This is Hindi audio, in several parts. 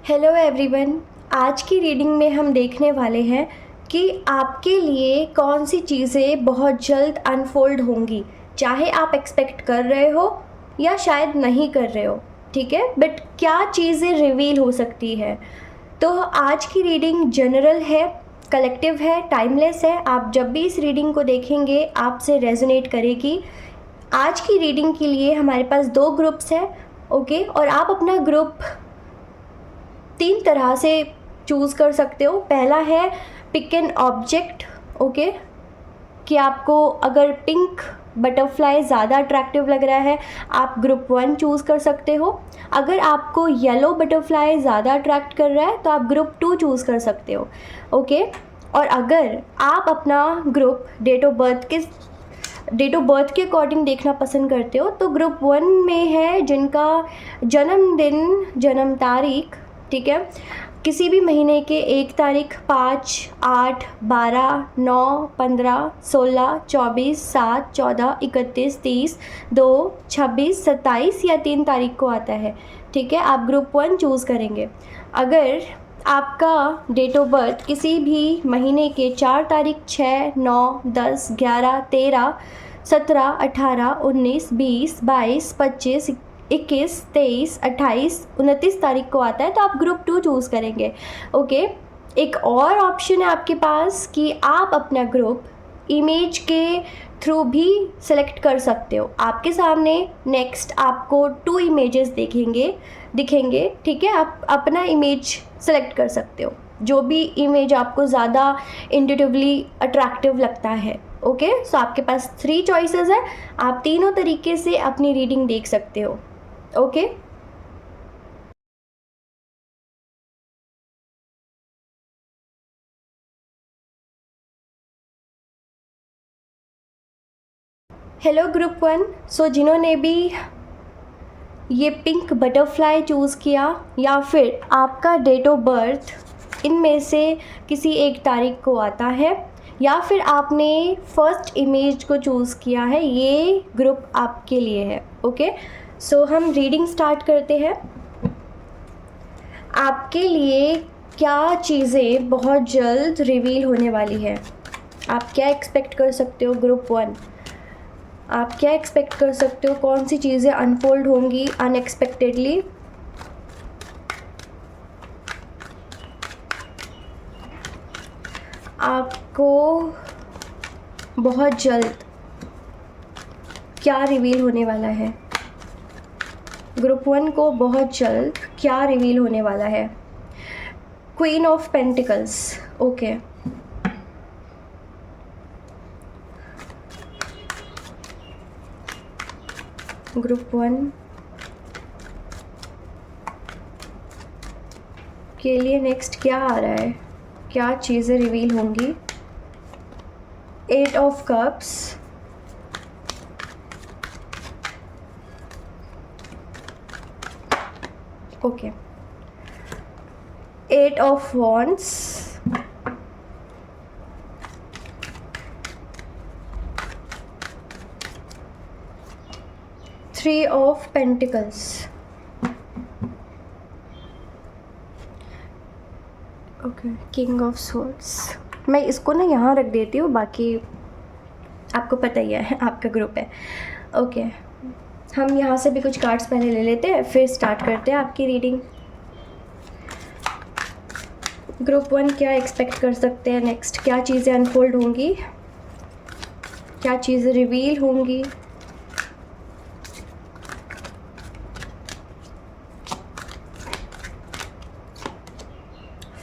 Hello everyone. आज की रीडिंग में हम देखने वाले हैं कि आपके लिए कौन सी चीज़ें बहुत जल्द अनफोल्ड होंगी, चाहे आप एक्सपेक्ट कर रहे हो या शायद नहीं कर रहे हो। ठीक है, बट क्या चीज़ें रिवील हो सकती है। तो आज की रीडिंग जनरल है, कलेक्टिव है, टाइमलेस है। आप जब भी इस रीडिंग को देखेंगे आपसे रेजोनेट करेगी। आज की रीडिंग के लिए हमारे पास 2 ग्रुप्स हैं, ओके, और आप अपना ग्रुप 3 तरह से चूज़ कर सकते हो। पहला है पिक एन ऑब्जेक्ट, ओके, कि आपको अगर पिंक बटरफ्लाई ज़्यादा अट्रैक्टिव लग रहा है आप ग्रुप 1 चूज़ कर सकते हो। अगर आपको येलो बटरफ्लाई ज़्यादा अट्रैक्ट कर रहा है तो आप ग्रुप 2 चूज़ कर सकते हो, ओके। और अगर आप अपना ग्रुप डेट ऑफ बर्थ के अकॉर्डिंग देखना पसंद करते हो तो ग्रुप 1 में है जिनका जन्मदिन, जन्म तारीख, ठीक है, किसी भी महीने के 1 तारीख, 5, 8, 12, 9, 15, 16, 24, 7, 14, 31, 30, 2, 26, 27 या 3 तारीख को आता है। ठीक है, आप ग्रुप 1 चूज़ करेंगे। अगर आपका डेट ऑफ बर्थ किसी भी महीने के 4 तारीख, 6, 9, 10, 11, 13, 17, 18, 19, 20, 22, 25, 21, 23, 28, 29 तारीख को आता है तो आप ग्रुप 2 चूज़ करेंगे, ओके। एक और ऑप्शन है आपके पास कि आप अपना ग्रुप इमेज के थ्रू भी सेलेक्ट कर सकते हो। आपके सामने नेक्स्ट आपको 2 इमेजेस दिखेंगे, ठीक है। आप अपना इमेज सेलेक्ट कर सकते हो, जो भी इमेज आपको ज़्यादा इंट्यूटिवली अट्रैक्टिव लगता है, ओके। सो आपके पास 3 चॉइसेस है, आप तीनों तरीके से अपनी रीडिंग देख सकते हो, ओके। Hello group 1। सो जिन्होंने भी ये पिंक बटरफ्लाई चूज़ किया या फिर आपका डेट ऑफ बर्थ इनमें से किसी एक तारीख को आता है या फिर आपने फर्स्ट इमेज को चूज़ किया है, ये ग्रुप आपके लिए है, ओके। सो हम रीडिंग स्टार्ट करते हैं। आपके लिए क्या चीज़ें बहुत जल्द रिवील होने वाली है, आप क्या एक्सपेक्ट कर सकते हो ग्रुप 1। आप क्या एक्सपेक्ट कर सकते हो, कौन सी चीज़ें अनफोल्ड होंगी अनएक्सपेक्टेडली। आपको बहुत जल्द क्या रिवील होने वाला है, ग्रुप 1 को बहुत जल्द क्या रिवील होने वाला है। Queen of pentacles, okay. Group 1 के लिए नेक्स्ट क्या आ रहा है, क्या चीज़ें रिवील होंगी। 8 of cups, okay. 8 of wands, 3 of pentacles, okay. King of swords. मैं इसको ना यहाँ रख देती हूँ, बाकी आपको पता ही है आपका ग्रुप है, ओके। हम यहाँ से भी कुछ कार्ड्स पहले ले लेते हैं फिर स्टार्ट करते हैं आपकी रीडिंग। ग्रुप 1 क्या एक्सपेक्ट कर सकते हैं नेक्स्ट, क्या चीज़ें अनफोल्ड होंगी, क्या चीज़ें रिवील होंगी।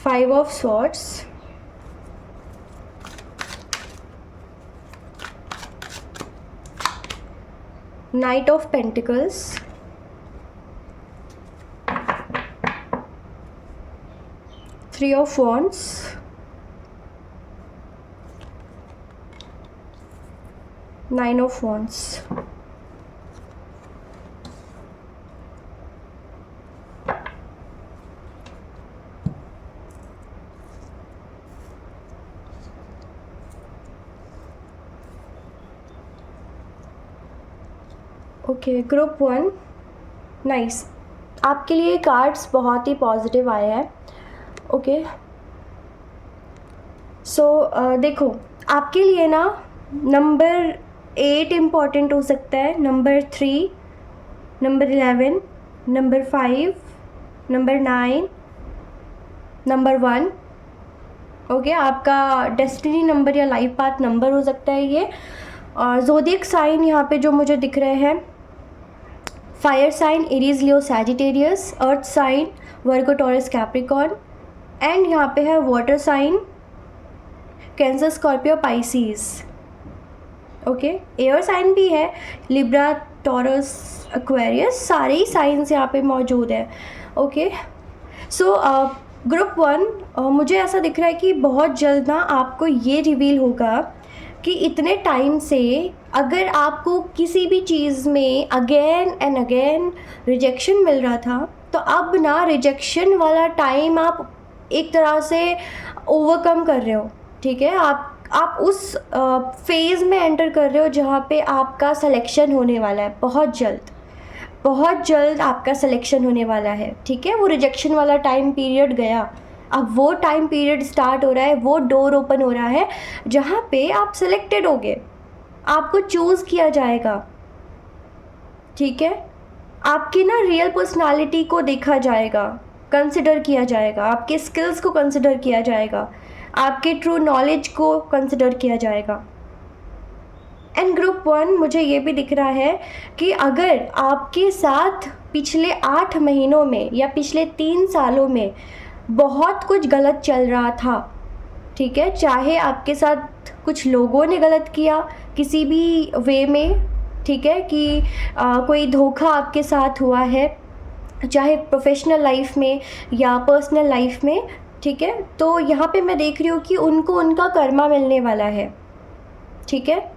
Five of swords, night of pentacles, three of wands, nine of wands. Okay group 1, nice. आपके लिए कार्ड्स बहुत ही पॉजिटिव आए हैं। ओके, सो देखो, आपके लिए ना नंबर 8 इम्पॉर्टेंट हो सकता है, number 3, number 11, number 5, number 9, number 1। Okay, आपका डेस्टिनी नंबर या लाइफ पाथ नंबर हो सकता है ये। और ज़ोडिएक साइन यहाँ पे जो मुझे दिख रहे हैं, fire sign Aries Leo Sagittarius, earth sign Virgo Taurus Capricorn, and यहाँ पे है water sign Cancer Scorpio Pisces. Okay, air sign भी है, लिब्रा टॉरस एक्वेरियस, सारे ही साइंस यहाँ पे मौजूद है। ओके, सो ग्रुप 1, मुझे ऐसा दिख रहा है कि बहुत जल्द ना आपको ये रिवील होगा कि इतने टाइम से अगर आपको किसी भी चीज़ में अगेन एंड अगेन रिजेक्शन मिल रहा था, तो अब ना रिजेक्शन वाला टाइम आप एक तरह से ओवरकम कर रहे हो। ठीक है, आप उस फेज़ में एंटर कर रहे हो जहाँ पे आपका सिलेक्शन होने वाला है। बहुत जल्द आपका सिलेक्शन होने वाला है। ठीक है, वो रिजेक्शन वाला टाइम पीरियड गया, अब वो टाइम पीरियड स्टार्ट हो रहा है, वो डोर ओपन हो रहा है जहाँ पे आप सिलेक्टेड होगे, आपको चूज़ किया जाएगा। ठीक है, आपकी ना रियल पर्सनालिटी को देखा जाएगा, कंसिडर किया जाएगा, आपके स्किल्स को कंसिडर किया जाएगा, आपके ट्रू नॉलेज को कंसिडर किया जाएगा। एंड ग्रुप 1, मुझे ये भी दिख रहा है कि अगर आपके साथ पिछले 8 महीनों में या पिछले 3 सालों में बहुत कुछ गलत चल रहा था, ठीक है, चाहे आपके साथ कुछ लोगों ने गलत किया किसी भी वे में, ठीक है, कि कोई धोखा आपके साथ हुआ है, चाहे प्रोफेशनल लाइफ में या पर्सनल लाइफ में, ठीक है, तो यहाँ पे मैं देख रही हूँ कि उनको उनका कर्मा मिलने वाला है। ठीक है,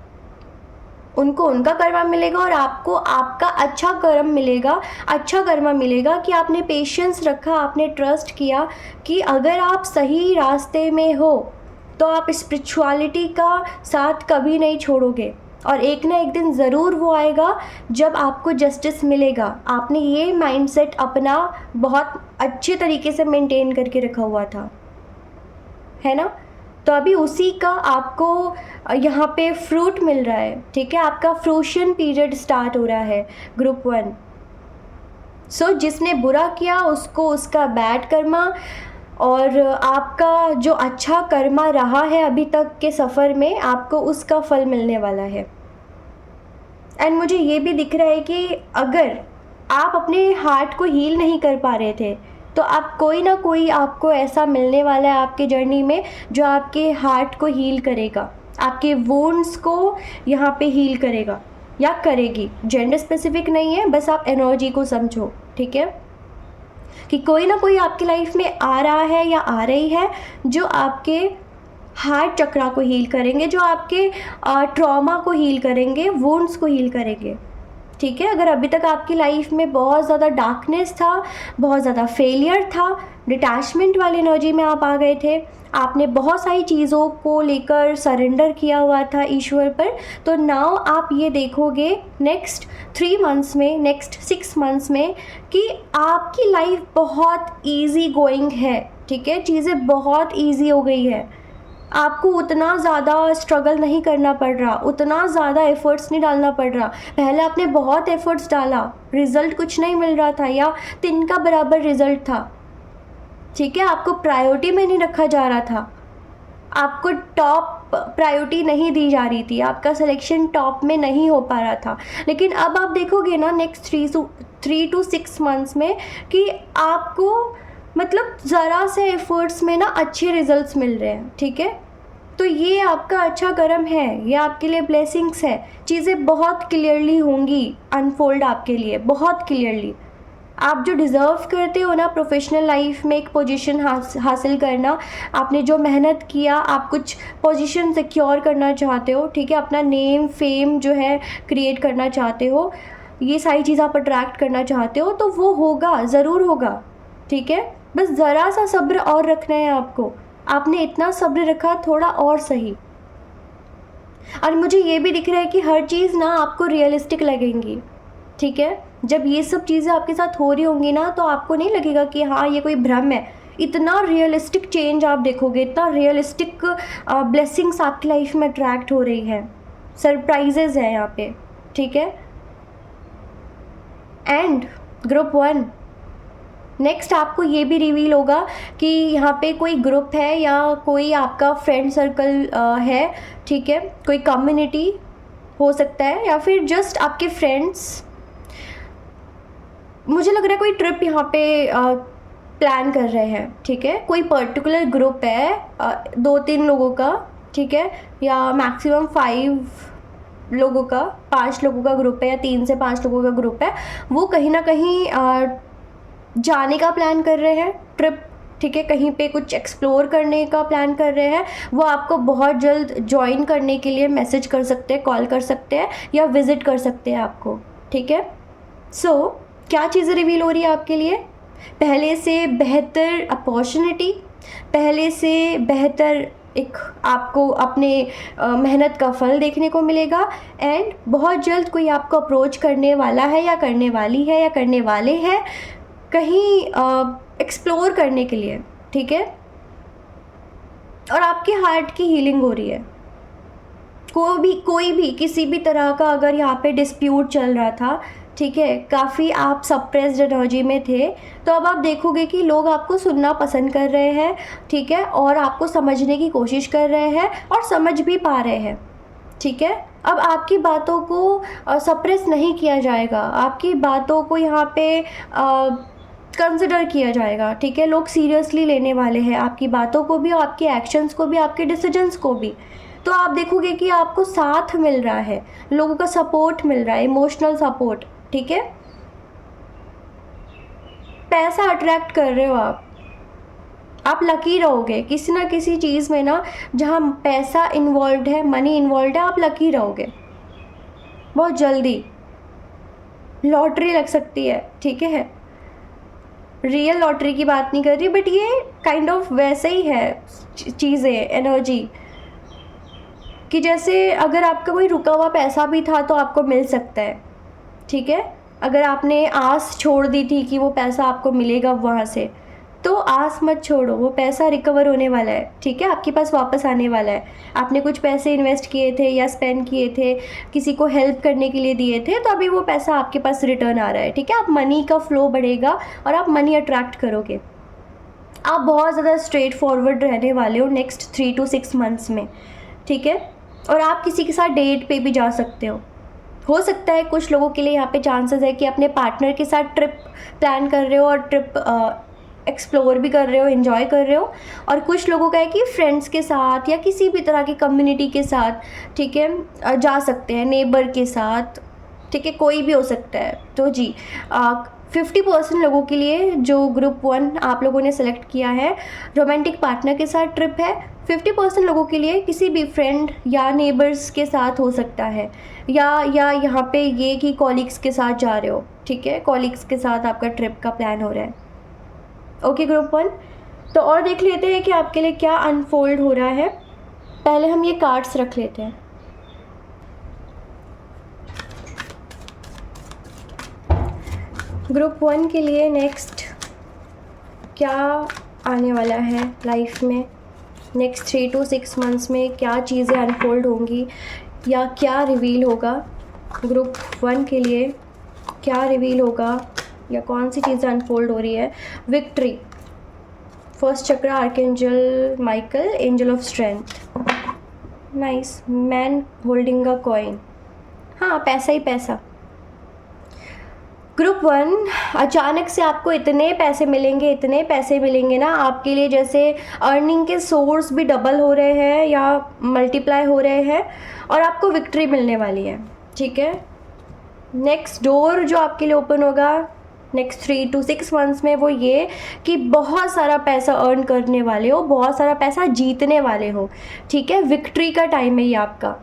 उनको उनका कर्मा मिलेगा और आपको आपका अच्छा कर्म मिलेगा, अच्छा कर्मा मिलेगा कि आपने पेशेंस रखा, आपने ट्रस्ट किया कि अगर आप सही रास्ते में हो तो आप स्पिरिचुअलिटी का साथ कभी नहीं छोड़ोगे, और एक ना एक दिन ज़रूर वो आएगा जब आपको जस्टिस मिलेगा। आपने ये माइंडसेट अपना बहुत अच्छे तरीके से मेंटेन करके रखा हुआ था, है ना, तो अभी उसी का आपको यहाँ पे फ्रूट मिल रहा है। ठीक है, आपका फ्रूशन पीरियड स्टार्ट हो रहा है ग्रुप 1। सो जिसने बुरा किया उसको उसका बैड कर्मा, और आपका जो अच्छा कर्मा रहा है अभी तक के सफ़र में, आपको उसका फल मिलने वाला है। एंड मुझे ये भी दिख रहा है कि अगर आप अपने हार्ट को हील नहीं कर पा रहे थे, तो आप कोई ना कोई आपको ऐसा मिलने वाला है आपके जर्नी में जो आपके हार्ट को हील करेगा, आपके वुंड्स को यहाँ पे हील करेगा या करेगी। जेंडर स्पेसिफिक नहीं है, बस आप एनर्जी को समझो। ठीक है, कि कोई ना कोई आपकी लाइफ में आ रहा है या आ रही है जो आपके हार्ट चक्रा को हील करेंगे, जो आपके ट्रॉमा को हील करेंगे, वुंड्स को हील करेंगे। ठीक है, अगर अभी तक आपकी लाइफ में बहुत ज़्यादा डार्कनेस था, बहुत ज़्यादा फेलियर था, डिटैचमेंट वाली एनर्जी में आप आ गए थे, आपने बहुत सारी चीज़ों को लेकर सरेंडर किया हुआ था ईश्वर पर, तो नाउ आप ये देखोगे नेक्स्ट 3 मंथ्स में, नेक्स्ट 6 मंथ्स में कि आपकी लाइफ बहुत ईजी गोइंग है। ठीक है, चीज़ें बहुत ईजी हो गई है, आपको उतना ज़्यादा स्ट्रगल नहीं करना पड़ रहा, उतना ज़्यादा एफ़र्ट्स नहीं डालना पड़ रहा। पहले आपने बहुत एफ़र्ट्स डाला, रिज़ल्ट कुछ नहीं मिल रहा था या तिनका बराबर रिज़ल्ट था। ठीक है, आपको प्रायोरिटी में नहीं रखा जा रहा था, आपको टॉप प्रायोरिटी नहीं दी जा रही थी, आपका सिलेक्शन टॉप में नहीं हो पा रहा था। लेकिन अब आप देखोगे ना नेक्स्ट 3 to 6 मंथ्स में कि आपको मतलब ज़रा से एफ़र्ट्स में ना अच्छे रिजल्ट्स मिल रहे हैं। ठीक है, तो ये आपका अच्छा कर्म है, ये आपके लिए ब्लेसिंग्स है। चीज़ें बहुत क्लियरली होंगी अनफोल्ड आपके लिए, बहुत क्लियरली। आप जो डिज़र्व करते हो ना प्रोफेशनल लाइफ में एक पोजीशन हासिल करना, आपने जो मेहनत किया, आप कुछ पोजीशन सिक्योर करना चाहते हो, ठीक है, अपना नेम फेम जो है क्रिएट करना चाहते हो, ये सारी चीज़ आप अट्रैक्ट करना चाहते हो, तो वो होगा, ज़रूर होगा। ठीक है, बस ज़रा सा सब्र और रखना है आपको। आपने इतना सब्र रखा, थोड़ा और सही। और मुझे ये भी दिख रहा है कि हर चीज़ ना आपको रियलिस्टिक लगेंगी। ठीक है, जब ये सब चीज़ें आपके साथ हो रही होंगी ना, तो आपको नहीं लगेगा कि हाँ ये कोई भ्रम है। इतना रियलिस्टिक चेंज आप देखोगे, इतना रियलिस्टिक ब्लेसिंग्स आपकी लाइफ में अट्रैक्ट हो रही है, सरप्राइजेज है यहाँ पे, ठीक है। एंड ग्रुप 1, नेक्स्ट आपको ये भी रिवील होगा कि यहाँ पे कोई ग्रुप है या कोई आपका फ्रेंड सर्कल है, ठीक है, कोई कम्युनिटी हो सकता है या फिर जस्ट आपके फ्रेंड्स। मुझे लग रहा है कोई ट्रिप यहाँ पे प्लान कर रहे हैं, ठीक है। कोई पर्टिकुलर ग्रुप है 2-3 लोगों का, ठीक है, या मैक्सिमम 5 लोगों का, 5 लोगों का ग्रुप है या 3 से 5 लोगों का ग्रुप है। वो कहीं ना कहीं जाने का प्लान कर रहे हैं, ट्रिप, ठीक है, कहीं पे कुछ एक्सप्लोर करने का प्लान कर रहे हैं। वो आपको बहुत जल्द ज्वाइन करने के लिए मैसेज कर सकते हैं, कॉल कर सकते हैं या विज़िट कर सकते हैं आपको, ठीक है। सो क्या चीज़ें रिवील हो रही है आपके लिए? पहले से बेहतर अपॉर्चुनिटी, पहले से बेहतर एक आपको अपने मेहनत का फल देखने को मिलेगा। एंड बहुत जल्द कोई आपको अप्रोच करने वाला है या करने वाली है या करने वाले हैं कहीं एक्सप्लोर करने के लिए, ठीक है। और आपके हार्ट की हीलिंग हो रही है। कोई भी किसी भी तरह का अगर यहाँ पे डिस्प्यूट चल रहा था, ठीक है, काफ़ी आप सप्रेस्ड एनर्जी में थे, तो अब आप देखोगे कि लोग आपको सुनना पसंद कर रहे हैं, ठीक है, और आपको समझने की कोशिश कर रहे हैं और समझ भी पा रहे हैं, ठीक है। अब आपकी बातों को सप्रेस नहीं किया जाएगा, आपकी बातों को यहाँ पे कंसिडर किया जाएगा, ठीक है। लोग सीरियसली लेने वाले हैं आपकी बातों को भी, आपके एक्शंस को भी, आपके डिसीजंस को भी। तो आप देखोगे कि आपको साथ मिल रहा है, लोगों का सपोर्ट मिल रहा है, इमोशनल सपोर्ट, ठीक है। पैसा अट्रैक्ट कर रहे हो आप लकी रहोगे किसी ना किसी चीज़ में ना, जहाँ पैसा इन्वॉल्व है, मनी इन्वॉल्व है, आप लकी रहोगे बहुत जल्दी। लॉटरी लग सकती है, ठीक है, रियल लॉटरी की बात नहीं कर रही, बट ये काइंड ऑफ वैसे ही है चीज़ें, एनर्जी, कि जैसे अगर आपका कोई रुका हुआ पैसा भी था तो आपको मिल सकता है, ठीक है। अगर आपने आस छोड़ दी थी कि वो पैसा आपको मिलेगा वहाँ से, तो आस मत छोड़ो, वो पैसा रिकवर होने वाला है, ठीक है, आपके पास वापस आने वाला है। आपने कुछ पैसे इन्वेस्ट किए थे या स्पेंड किए थे, किसी को हेल्प करने के लिए दिए थे, तो अभी वो पैसा आपके पास रिटर्न आ रहा है, ठीक है। आप मनी का फ्लो बढ़ेगा और आप मनी अट्रैक्ट करोगे। आप बहुत ज़्यादा स्ट्रेट फॉरवर्ड रहने वाले हो नेक्स्ट 3 to 6 मंथ्स में, ठीक है। और आप किसी के साथ डेट पे भी जा सकते हो सकता है कुछ लोगों के लिए यहाँ पे चांसेस है कि अपने पार्टनर के साथ ट्रिप प्लान कर रहे हो और ट्रिप एक्सप्लोर भी कर रहे हो, एंजॉय कर रहे हो। और कुछ लोगों का है कि फ्रेंड्स के साथ या किसी भी तरह की कम्युनिटी के साथ, ठीक है, जा सकते हैं, नेबर के साथ, ठीक है, कोई भी हो सकता है। तो जी 50% लोगों के लिए जो ग्रुप 1 आप लोगों ने सेलेक्ट किया है, रोमांटिक पार्टनर के साथ ट्रिप है। 50% लोगों के लिए किसी भी फ्रेंड या नेबर्स के साथ हो सकता है, या यहाँ पे ये कि कॉलीग्स के साथ जा रहे हो, ठीक है, कॉलीग्स के साथ आपका ट्रिप का प्लान हो रहा है। ओके ग्रुप 1, तो और देख लेते हैं कि आपके लिए क्या अनफोल्ड हो रहा है। पहले हम ये कार्ड्स रख लेते हैं। ग्रुप 1 के लिए नेक्स्ट क्या आने वाला है लाइफ में, नेक्स्ट 3 to 6 मंथ्स में क्या चीज़ें अनफोल्ड होंगी या क्या रिवील होगा। ग्रुप 1 के लिए क्या रिवील होगा या कौन सी चीज़ें अनफोल्ड हो रही है। विक्ट्री, फर्स्ट चक्र archangel Michael, angel of strength, nice, man holding a coin, हाँ पैसा ही पैसा। ग्रुप 1, अचानक से आपको इतने पैसे मिलेंगे ना आपके लिए, जैसे अर्निंग के सोर्स भी डबल हो रहे हैं या मल्टीप्लाई हो रहे हैं और आपको विक्ट्री मिलने वाली है, ठीक है। नेक्स्ट डोर जो आपके लिए ओपन होगा नेक्स्ट 3 to 6 मंथ्स में, वो ये कि बहुत सारा पैसा अर्न करने वाले हो, बहुत सारा पैसा जीतने वाले हो, ठीक है। विक्ट्री का टाइम है ये आपका,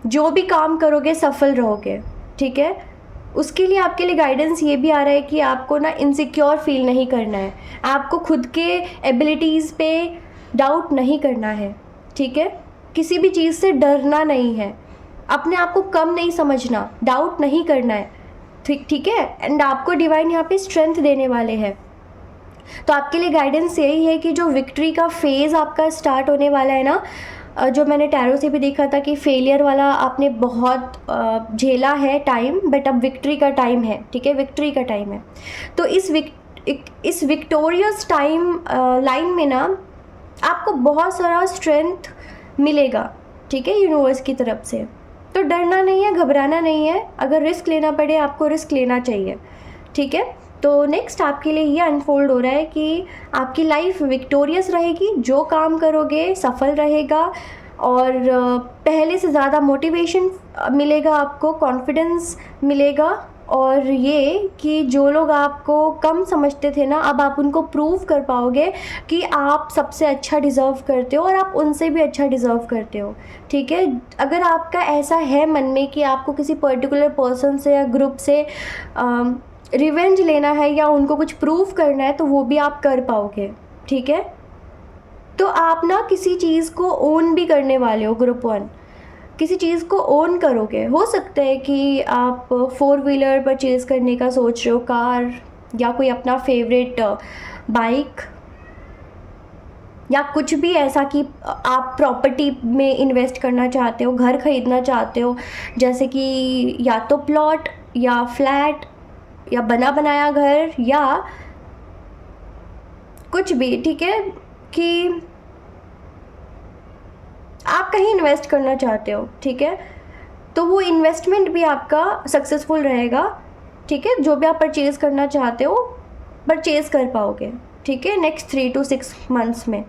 जो भी काम करोगे सफल रहोगे, ठीक है। उसके लिए आपके लिए गाइडेंस ये भी आ रहा है कि आपको ना इनसिक्योर फील नहीं करना है, आपको खुद के एबिलिटीज़ पे डाउट नहीं करना है, ठीक है। किसी भी चीज़ से डरना नहीं है, अपने आप को कम नहीं समझना, डाउट नहीं करना है। ठीक है, एंड आपको डिवाइन यहाँ पे स्ट्रेंथ देने वाले हैं। तो आपके लिए गाइडेंस यही है कि जो विक्ट्री का फेज़ आपका स्टार्ट होने वाला है ना, जो मैंने टैरो से भी देखा था कि फेलियर वाला आपने बहुत झेला है टाइम, बट अब विक्ट्री का टाइम है, ठीक है, विक्ट्री का टाइम है। तो इस विक्टोरियस टाइम लाइन में ना आपको बहुत सारा स्ट्रेंथ मिलेगा, ठीक है, यूनिवर्स की तरफ से। तो डरना नहीं है, घबराना नहीं है, अगर रिस्क लेना पड़े आपको रिस्क लेना चाहिए, ठीक है। तो नेक्स्ट आपके लिए ये अनफोल्ड हो रहा है कि आपकी लाइफ विक्टोरियस रहेगी, जो काम करोगे सफल रहेगा, और पहले से ज़्यादा मोटिवेशन मिलेगा आपको, कॉन्फिडेंस मिलेगा, और ये कि जो लोग आपको कम समझते थे ना, अब आप उनको प्रूव कर पाओगे कि आप सबसे अच्छा डिज़र्व करते हो और आप उनसे भी अच्छा डिज़र्व करते हो, ठीक है। अगर आपका ऐसा है मन में कि आपको किसी पर्टिकुलर पर्सन से या ग्रुप से रिवेंज लेना है या उनको कुछ प्रूव करना है, तो वो भी आप कर पाओगे, ठीक है। तो आप ना किसी चीज़ को ओन भी करने वाले हो, ग्रुप 1 किसी चीज़ को ओन करोगे। हो सकता है कि आप 4 व्हीलर परचेज़ करने का सोच रहे हो, कार, या कोई अपना फेवरेट बाइक, या कुछ भी ऐसा कि आप प्रॉपर्टी में इन्वेस्ट करना चाहते हो, घर ख़रीदना चाहते हो, जैसे कि या तो प्लॉट या फ्लैट या बना बनाया घर या कुछ भी, ठीक है, कि आप कहीं इन्वेस्ट करना चाहते हो, ठीक है। तो वो इन्वेस्टमेंट भी आपका सक्सेसफुल रहेगा, ठीक है। जो भी आप परचेज़ करना चाहते हो परचेज़ कर पाओगे, ठीक है। नेक्स्ट 3 to 6 मंथ्स में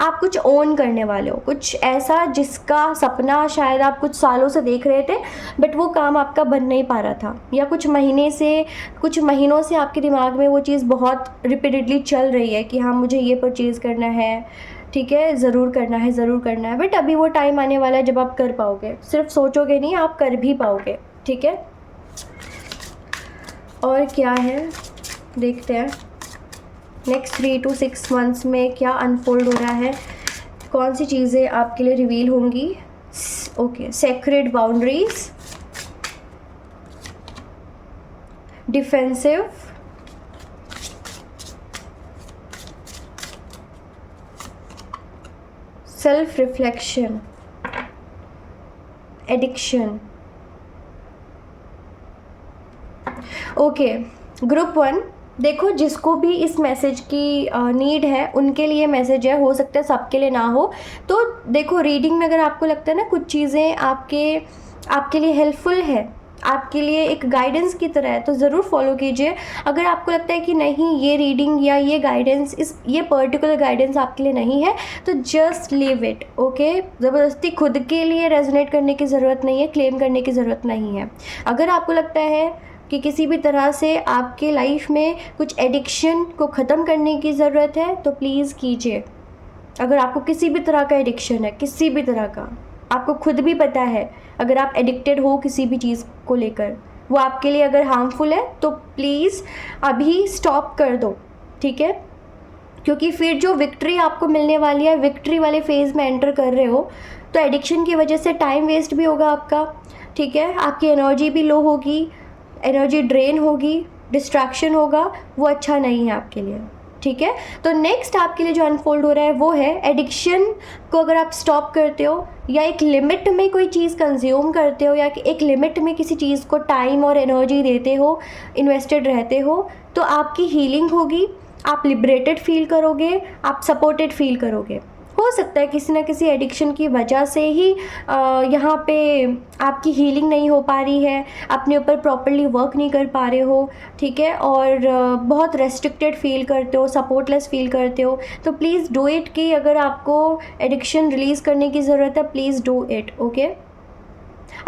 आप कुछ ओन करने वाले हो, कुछ ऐसा जिसका सपना शायद आप कुछ सालों से देख रहे थे, बट वो काम आपका बन नहीं पा रहा था, या कुछ महीनों से आपके दिमाग में वो चीज़ बहुत रिपीटेडली चल रही है कि हाँ मुझे ये परचेज़ करना है, ठीक है, ज़रूर करना है, बट अभी वो टाइम आने वाला है जब आप कर पाओगे, सिर्फ सोचोगे नहीं, आप कर भी पाओगे, ठीक है। और क्या है देखते हैं नेक्स्ट 3 to 6 मंथ्स में क्या अनफोल्ड हो रहा है, कौन सी चीज़ें आपके लिए रिवील होंगी। Okay, sacred boundaries, defensive, self reflection, addiction. Okay, group 1 देखो, जिसको भी इस मैसेज की नीड है उनके लिए मैसेज है, हो सकता है सबके लिए ना हो। तो देखो, रीडिंग में अगर आपको लगता है ना कुछ चीज़ें आपके लिए हेल्पफुल है, आपके लिए एक गाइडेंस की तरह है, तो ज़रूर फॉलो कीजिए। अगर आपको लगता है कि नहीं ये रीडिंग या ये गाइडेंस, ये पर्टिकुलर गाइडेंस आपके लिए नहीं है, तो जस्ट लीव इट, ओके। ज़बरदस्ती खुद के लिए रेजोनेट करने की ज़रूरत नहीं है, क्लेम करने की ज़रूरत नहीं है। अगर आपको लगता है कि किसी भी तरह से आपके लाइफ में कुछ एडिक्शन को ख़त्म करने की ज़रूरत है, तो प्लीज़ कीजिए। अगर आपको किसी भी तरह का एडिक्शन है, किसी भी तरह का, आपको खुद भी पता है, अगर आप एडिक्टेड हो किसी भी चीज़ को लेकर, वो आपके लिए अगर हार्मफुल है, तो प्लीज़ अभी स्टॉप कर दो, ठीक है। क्योंकि फिर जो विक्ट्री आपको मिलने वाली है, विक्ट्री वाले फेज़ में एंटर कर रहे हो, तो एडिक्शन की वजह से टाइम वेस्ट भी होगा आपका, ठीक है। आपकी एनर्जी भी लो होगी, एनर्जी ड्रेन होगी, डिस्ट्रैक्शन होगा, वो अच्छा नहीं है आपके लिए, ठीक है। तो नेक्स्ट आपके लिए जो अनफोल्ड हो रहा है वो है एडिक्शन को अगर आप स्टॉप करते हो, या एक लिमिट में कोई चीज़ कंज्यूम करते हो, या एक लिमिट में किसी चीज़ को टाइम और एनर्जी देते हो, इन्वेस्टेड रहते हो, तो आपकी हीलिंग होगी, आप लिबरेटेड फील करोगे, आप सपोर्टेड फील करोगे। हो सकता है किसी ना किसी एडिक्शन की वजह से ही यहाँ पे आपकी हीलिंग नहीं हो पा रही है, अपने ऊपर प्रॉपरली वर्क नहीं कर पा रहे हो, ठीक है, और बहुत रेस्ट्रिक्टेड फील करते हो, सपोर्टलेस फील करते हो। तो प्लीज़ डू इट, कि अगर आपको एडिक्शन रिलीज़ करने की ज़रूरत है, प्लीज़ डू इट, ओके।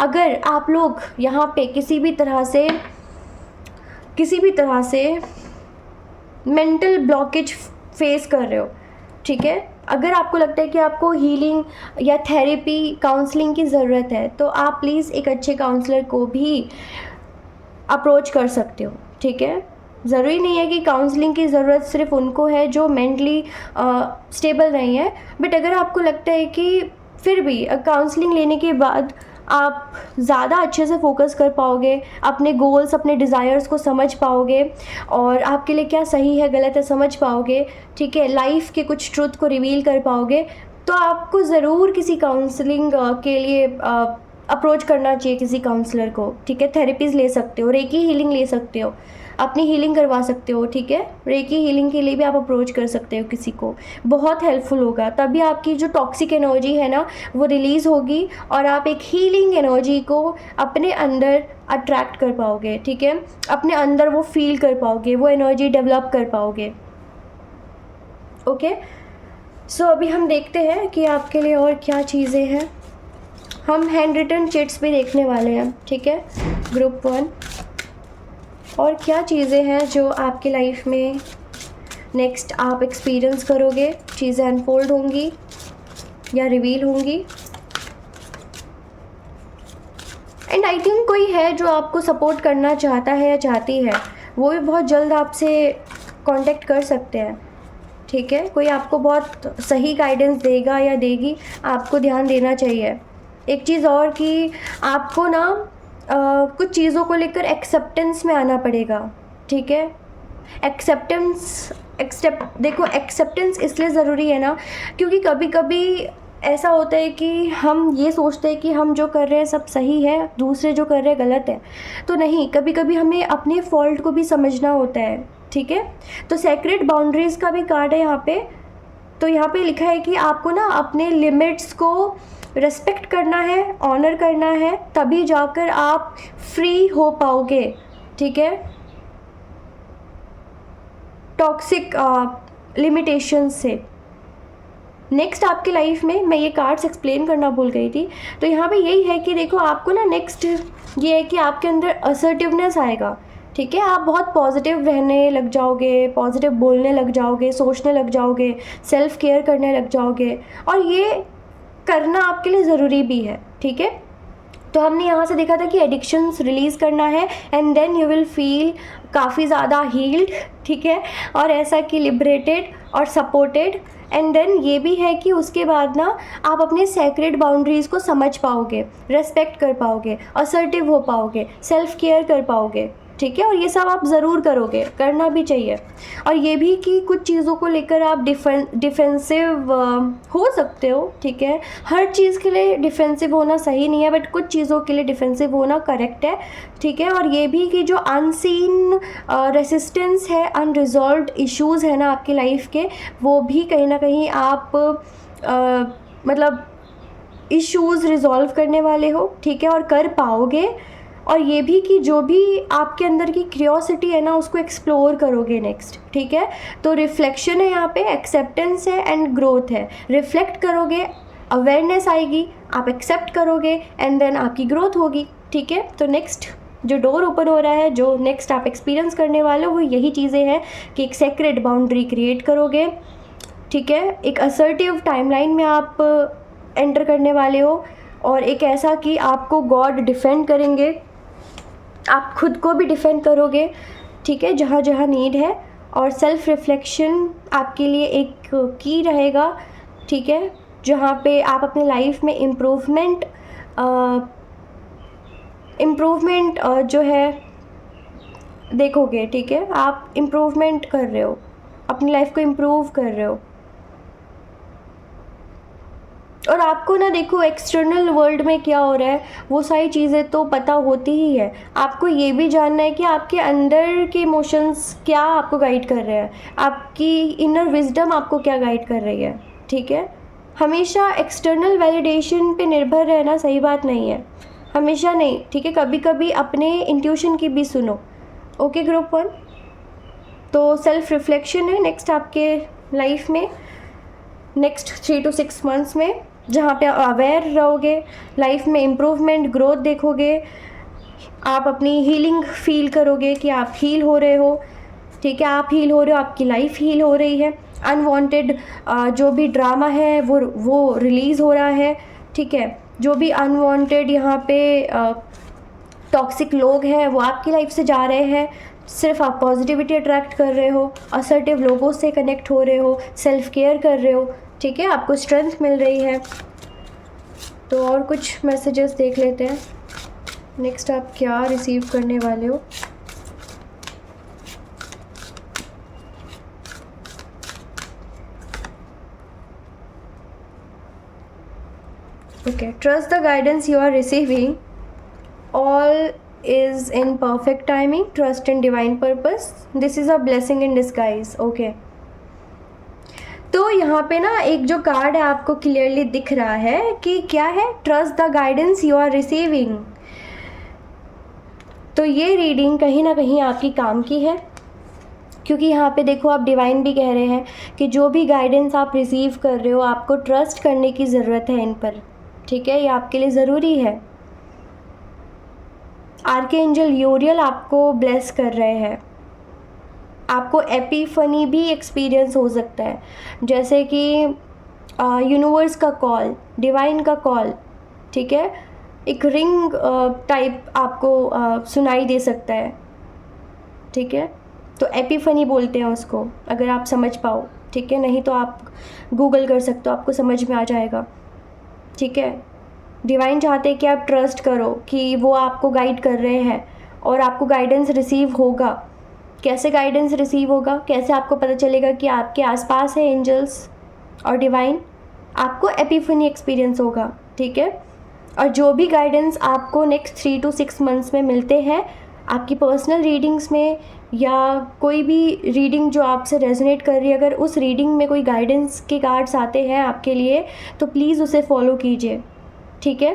अगर आप लोग यहाँ पे किसी भी तरह से मेंटल ब्लॉकेज फेस कर रहे हो, ठीक है, अगर आपको लगता है कि आपको हीलिंग या थेरेपी, काउंसलिंग की ज़रूरत है, तो आप प्लीज़ एक अच्छे काउंसलर को भी अप्रोच कर सकते हो, ठीक है। ज़रूरी नहीं है कि काउंसलिंग की ज़रूरत सिर्फ उनको है जो मेंटली स्टेबल नहीं है, बट अगर आपको लगता है कि फिर भी काउंसलिंग लेने के बाद आप ज़्यादा अच्छे से फोकस कर पाओगे, अपने गोल्स, अपने डिज़ायर्स को समझ पाओगे और आपके लिए क्या सही है गलत है समझ पाओगे, ठीक है, लाइफ के कुछ ट्रुथ को रिवील कर पाओगे। तो आपको ज़रूर किसी काउंसलिंग के लिए अप्रोच करना चाहिए किसी काउंसलर को, ठीक है। थेरेपीज़ ले सकते हो, रेकी हीलिंग ले सकते हो, अपनी हीलिंग करवा सकते हो, ठीक है। रेकी हीलिंग के लिए भी आप अप्रोच कर सकते हो किसी को, बहुत हेल्पफुल होगा। तभी आपकी जो टॉक्सिक एनर्जी है ना वो रिलीज़ होगी और आप एक हीलिंग एनर्जी को अपने अंदर अट्रैक्ट कर पाओगे, ठीक है, अपने अंदर वो फील कर पाओगे, वो एनर्जी डेवलप कर पाओगे। ओके, सो अभी हम देखते हैं कि आपके लिए और क्या चीज़ें हैं। हम हैंड रिटन चिट्स भी देखने वाले हैं, ठीक है, ग्रुप 1। और क्या चीज़ें हैं जो आपकी लाइफ में नेक्स्ट आप एक्सपीरियंस करोगे, चीज़ें अनफोल्ड होंगी या रिवील होंगी। एंड आई थिंक कोई है जो आपको सपोर्ट करना चाहता है या चाहती है, वो भी बहुत जल्द आपसे कांटेक्ट कर सकते हैं, ठीक है। कोई आपको बहुत सही गाइडेंस देगा या देगी, आपको ध्यान देना चाहिए। एक चीज़ और कि आपको ना कुछ चीज़ों को लेकर एक्सेप्टेंस में आना पड़ेगा, ठीक है। देखो एक्सेप्टेंस इसलिए ज़रूरी है ना क्योंकि कभी कभी ऐसा होता है कि हम ये सोचते हैं कि हम जो कर रहे हैं सब सही है, दूसरे जो कर रहे हैं गलत है। तो नहीं, कभी कभी हमें अपने फॉल्ट को भी समझना होता है, ठीक है। तो सेक्रेट बाउंड्रीज़ का भी कार्ड है यहाँ पे। तो यहाँ पे लिखा है कि आपको ना अपने लिमिट्स को रेस्पेक्ट करना है, ऑनर करना है, तभी जाकर आप फ्री हो पाओगे, ठीक है, टॉक्सिक लिमिटेशन से। नेक्स्ट आपकी लाइफ में, मैं ये कार्ड्स एक्सप्लेन करना भूल गई थी, तो यहाँ पे यही है कि देखो आपको ना नेक्स्ट ये है कि आपके अंदर असर्टिवनेस आएगा, ठीक है। आप बहुत पॉजिटिव रहने लग जाओगे, पॉजिटिव बोलने लग जाओगे, सोचने लग जाओगे, सेल्फ केयर करने लग जाओगे और ये करना आपके लिए ज़रूरी भी है, ठीक है। तो हमने यहाँ से देखा था कि एडिक्शंस रिलीज़ करना है and then you will feel काफ़ी ज़्यादा हील्ड, ठीक है, और ऐसा कि लिबरेटेड और सपोर्टेड। एंड देन ये भी है कि उसके बाद ना आप अपने सेक्रेट बाउंड्रीज़ को समझ पाओगे, रेस्पेक्ट कर पाओगे, असर्टिव हो पाओगे, सेल्फ केयर कर पाओगे, ठीक है। और ये सब आप ज़रूर करोगे, करना भी चाहिए। और ये भी कि कुछ चीज़ों को लेकर आप डिफेंसिव हो सकते हो, ठीक है। हर चीज़ के लिए डिफेंसिव होना सही नहीं है, बट कुछ चीज़ों के लिए डिफेंसिव होना करेक्ट है, ठीक है। और ये भी कि जो अनसीन रेसिस्टेंस है, अनरिजॉल्व्ड इश्यूज़ है ना आपकी लाइफ के, वो भी कहीं ना कहीं आप मतलब इश्यूज़ रिजॉल्व करने वाले हो, ठीक है, और कर पाओगे। और ये भी कि जो भी आपके अंदर की क्यूरियोसिटी है ना उसको एक्सप्लोर करोगे नेक्स्ट, ठीक है। तो रिफ्लेक्शन है यहाँ पे, एक्सेप्टेंस है एंड ग्रोथ है। रिफ्लेक्ट करोगे, अवेयरनेस आएगी, आप एक्सेप्ट करोगे एंड देन आपकी ग्रोथ होगी, ठीक है। तो नेक्स्ट जो डोर ओपन हो रहा है, जो नेक्स्ट आप एक्सपीरियंस करने वाले हो, वो यही चीज़ें हैं कि एक सेक्रेट बाउंड्री क्रिएट करोगे, ठीक है। एक असर्टिव टाइमलाइन में आप एंटर करने वाले हो और एक ऐसा कि आपको गॉड डिफेंड करेंगे, आप खुद को भी डिफेंड करोगे, ठीक है, जहाँ जहाँ नीड है। और सेल्फ रिफ्लेक्शन आपके लिए एक की रहेगा, ठीक है, जहाँ पे आप अपने लाइफ में इम्प्रूवमेंट जो है देखोगे, ठीक है। आप इम्प्रूवमेंट कर रहे हो, अपनी लाइफ को इम्प्रूव कर रहे हो। और आपको ना देखो एक्सटर्नल वर्ल्ड में क्या हो रहा है वो सारी चीज़ें तो पता होती ही है, आपको ये भी जानना है कि आपके अंदर के इमोशंस क्या आपको गाइड कर रहे हैं, आपकी इनर विजडम आपको क्या गाइड कर रही है, ठीक है। हमेशा एक्सटर्नल वैलिडेशन पे निर्भर रहना सही बात नहीं है, हमेशा नहीं, ठीक है। कभी कभी अपने इंट्यूशन की भी सुनो, ओके ग्रुप 1। तो सेल्फ रिफ्लेक्शन है नेक्स्ट आपके लाइफ में, नेक्स्ट 3 to 6 मंथ्स में, जहाँ पे अवेयर रहोगे, लाइफ में इम्प्रूवमेंट, ग्रोथ देखोगे, आप अपनी हीलिंग फील करोगे कि आप हील हो रहे हो, ठीक है, आप हील हो रहे हो, आपकी लाइफ हील हो रही है, अनवांटेड जो भी ड्रामा है वो रिलीज़ हो रहा है, ठीक है। जो भी अनवांटेड यहाँ पे टॉक्सिक लोग हैं वो आपकी लाइफ से जा रहे हैं, सिर्फ आप पॉजिटिविटी अट्रैक्ट कर रहे हो, असर्टिव लोगों से कनेक्ट हो रहे हो, सेल्फ केयर कर रहे हो, ठीक है, आपको स्ट्रेंथ मिल रही है। तो और कुछ मैसेजेस देख लेते हैं, नेक्स्ट आप क्या रिसीव करने वाले हो। Okay, trust the guidance you are receiving. All is in perfect timing. Trust in divine purpose. This is a blessing in disguise. Okay. तो यहाँ पे ना एक जो कार्ड है आपको क्लियरली दिख रहा है कि क्या है, trust the guidance you are receiving. तो ये रीडिंग कहीं ना कहीं आपकी काम की है, क्योंकि यहाँ पे देखो आप डिवाइन भी कह रहे हैं कि जो भी गाइडेंस आप रिसीव कर रहे हो आपको ट्रस्ट करने की ज़रूरत है इन पर, ठीक है, ये आपके लिए ज़रूरी है। आर्कएंजल यूरियल आपको ब्लेस कर रहे हैं, आपको एपिफनी भी एक्सपीरियंस हो सकता है, जैसे कि यूनिवर्स का कॉल, डिवाइन का कॉल, ठीक है, एक रिंग टाइप आपको सुनाई दे सकता है, ठीक है। तो एपिफनी बोलते हैं उसको, अगर आप समझ पाओ, ठीक है, नहीं तो आप गूगल कर सकते हो, आपको समझ में आ जाएगा, ठीक है। डिवाइन चाहते हैं कि आप ट्रस्ट करो कि वो आपको गाइड कर रहे हैं और आपको गाइडेंस रिसीव होगा। कैसे गाइडेंस रिसीव होगा, कैसे आपको पता चलेगा कि आपके आसपास है एंजल्स और डिवाइन, आपको एपिफनी एक्सपीरियंस होगा, ठीक है। और जो भी गाइडेंस आपको नेक्स्ट 3 to 6 मंथ्स में मिलते हैं आपकी पर्सनल रीडिंग्स में, या कोई भी रीडिंग जो आपसे रेजोनेट कर रही है, अगर उस रीडिंग में कोई गाइडेंस के कार्ड्स आते हैं आपके लिए तो प्लीज़ उसे फॉलो कीजिए, ठीक है।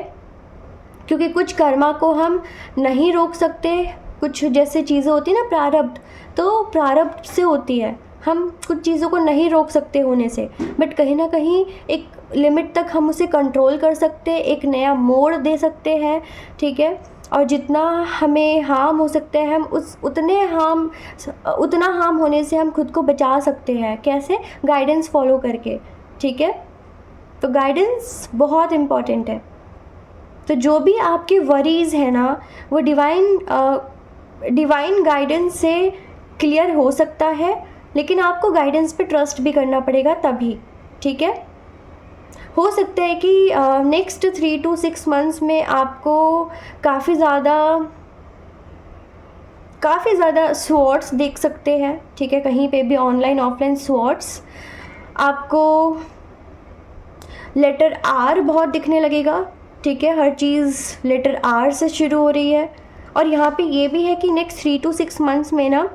क्योंकि कुछ कर्मा को हम नहीं रोक सकते, कुछ जैसे चीज़ें होती हैं ना प्रारब्ध, तो प्रारब्ध से होती है, हम कुछ चीज़ों को नहीं रोक सकते होने से, बट कहीं ना कहीं एक लिमिट तक हम उसे कंट्रोल कर सकते हैं, एक नया मोड़ दे सकते हैं, ठीक है। और जितना हमें हार्म हो सकता है हम उतना हार्म होने से हम खुद को बचा सकते हैं, कैसे, गाइडेंस फॉलो करके, ठीक है। तो गाइडेंस बहुत इम्पॉर्टेंट है। तो जो भी आपकी वरीज़ है ना वो डिवाइन गाइडेंस से क्लियर हो सकता है, लेकिन आपको गाइडेंस पे ट्रस्ट भी करना पड़ेगा तभी, ठीक है। हो सकता है कि नेक्स्ट 3 to 6 मंथ्स में आपको काफ़ी ज़्यादा स्वॉर्ड्स देख सकते हैं, ठीक है, कहीं पे भी ऑनलाइन ऑफलाइन स्वॉर्ड्स। आपको लेटर आर बहुत दिखने लगेगा, ठीक है, हर चीज़ लेटर आर से शुरू हो रही है। और यहाँ पे ये भी है कि नेक्स्ट 3 to 6 मंथ्स में ना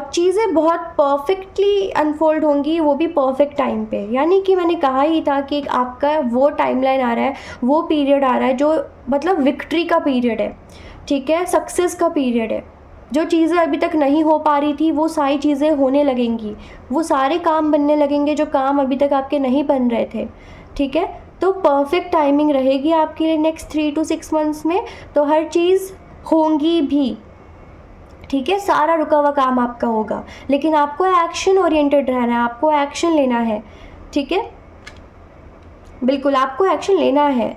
चीज़ें बहुत परफेक्टली अनफोल्ड होंगी, वो भी परफेक्ट टाइम पे। यानी कि मैंने कहा ही था कि आपका वो टाइमलाइन आ रहा है, वो पीरियड आ रहा है जो मतलब विक्ट्री का पीरियड है, ठीक है, सक्सेस का पीरियड है। जो चीज़ें अभी तक नहीं हो पा रही थी वो सारी चीज़ें होने लगेंगी, वो सारे काम बनने लगेंगे जो काम अभी तक आपके नहीं बन रहे थे, ठीक है। तो परफेक्ट टाइमिंग रहेगी आपके लिए नेक्स्ट 3 to 6 मंथ्स में, तो हर चीज़ होंगी भी, ठीक है, सारा रुका हुआ काम आपका होगा, लेकिन आपको एक्शन ओरिएंटेड रहना है, आपको एक्शन लेना है, ठीक है, बिल्कुल आपको एक्शन लेना है,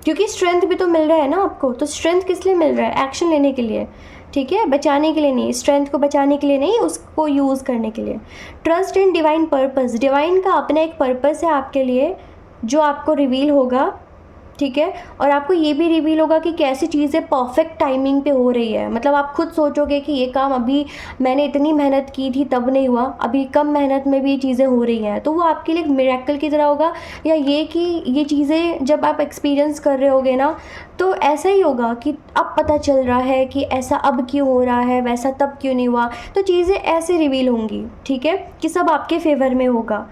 क्योंकि स्ट्रेंथ भी तो मिल रहा है ना आपको। तो स्ट्रेंथ किस लिए मिल रहा है, एक्शन लेने के लिए, ठीक है, बचाने के लिए नहीं, स्ट्रेंथ को बचाने के लिए नहीं, उसको यूज़ करने के लिए। Trust in divine purpose, divine का अपना एक पर्पस है आपके लिए जो आपको रिवील होगा, ठीक है। और आपको ये भी रिवील होगा कि कैसी चीज़ें परफेक्ट टाइमिंग पे हो रही है, मतलब आप खुद सोचोगे कि ये काम अभी मैंने इतनी मेहनत की थी तब नहीं हुआ, अभी कम मेहनत में भी ये चीज़ें हो रही हैं, तो वो आपके लिए एक मिरेकल की तरह होगा। या ये कि ये चीज़ें जब आप एक्सपीरियंस कर रहे होगे ना तो ऐसा ही होगा कि अब पता चल रहा है कि ऐसा अब क्यों हो रहा है, वैसा तब क्यों नहीं हुआ, तो चीज़ें ऐसे रिवील होंगी, ठीक है, कि सब आपके फेवर में होगा।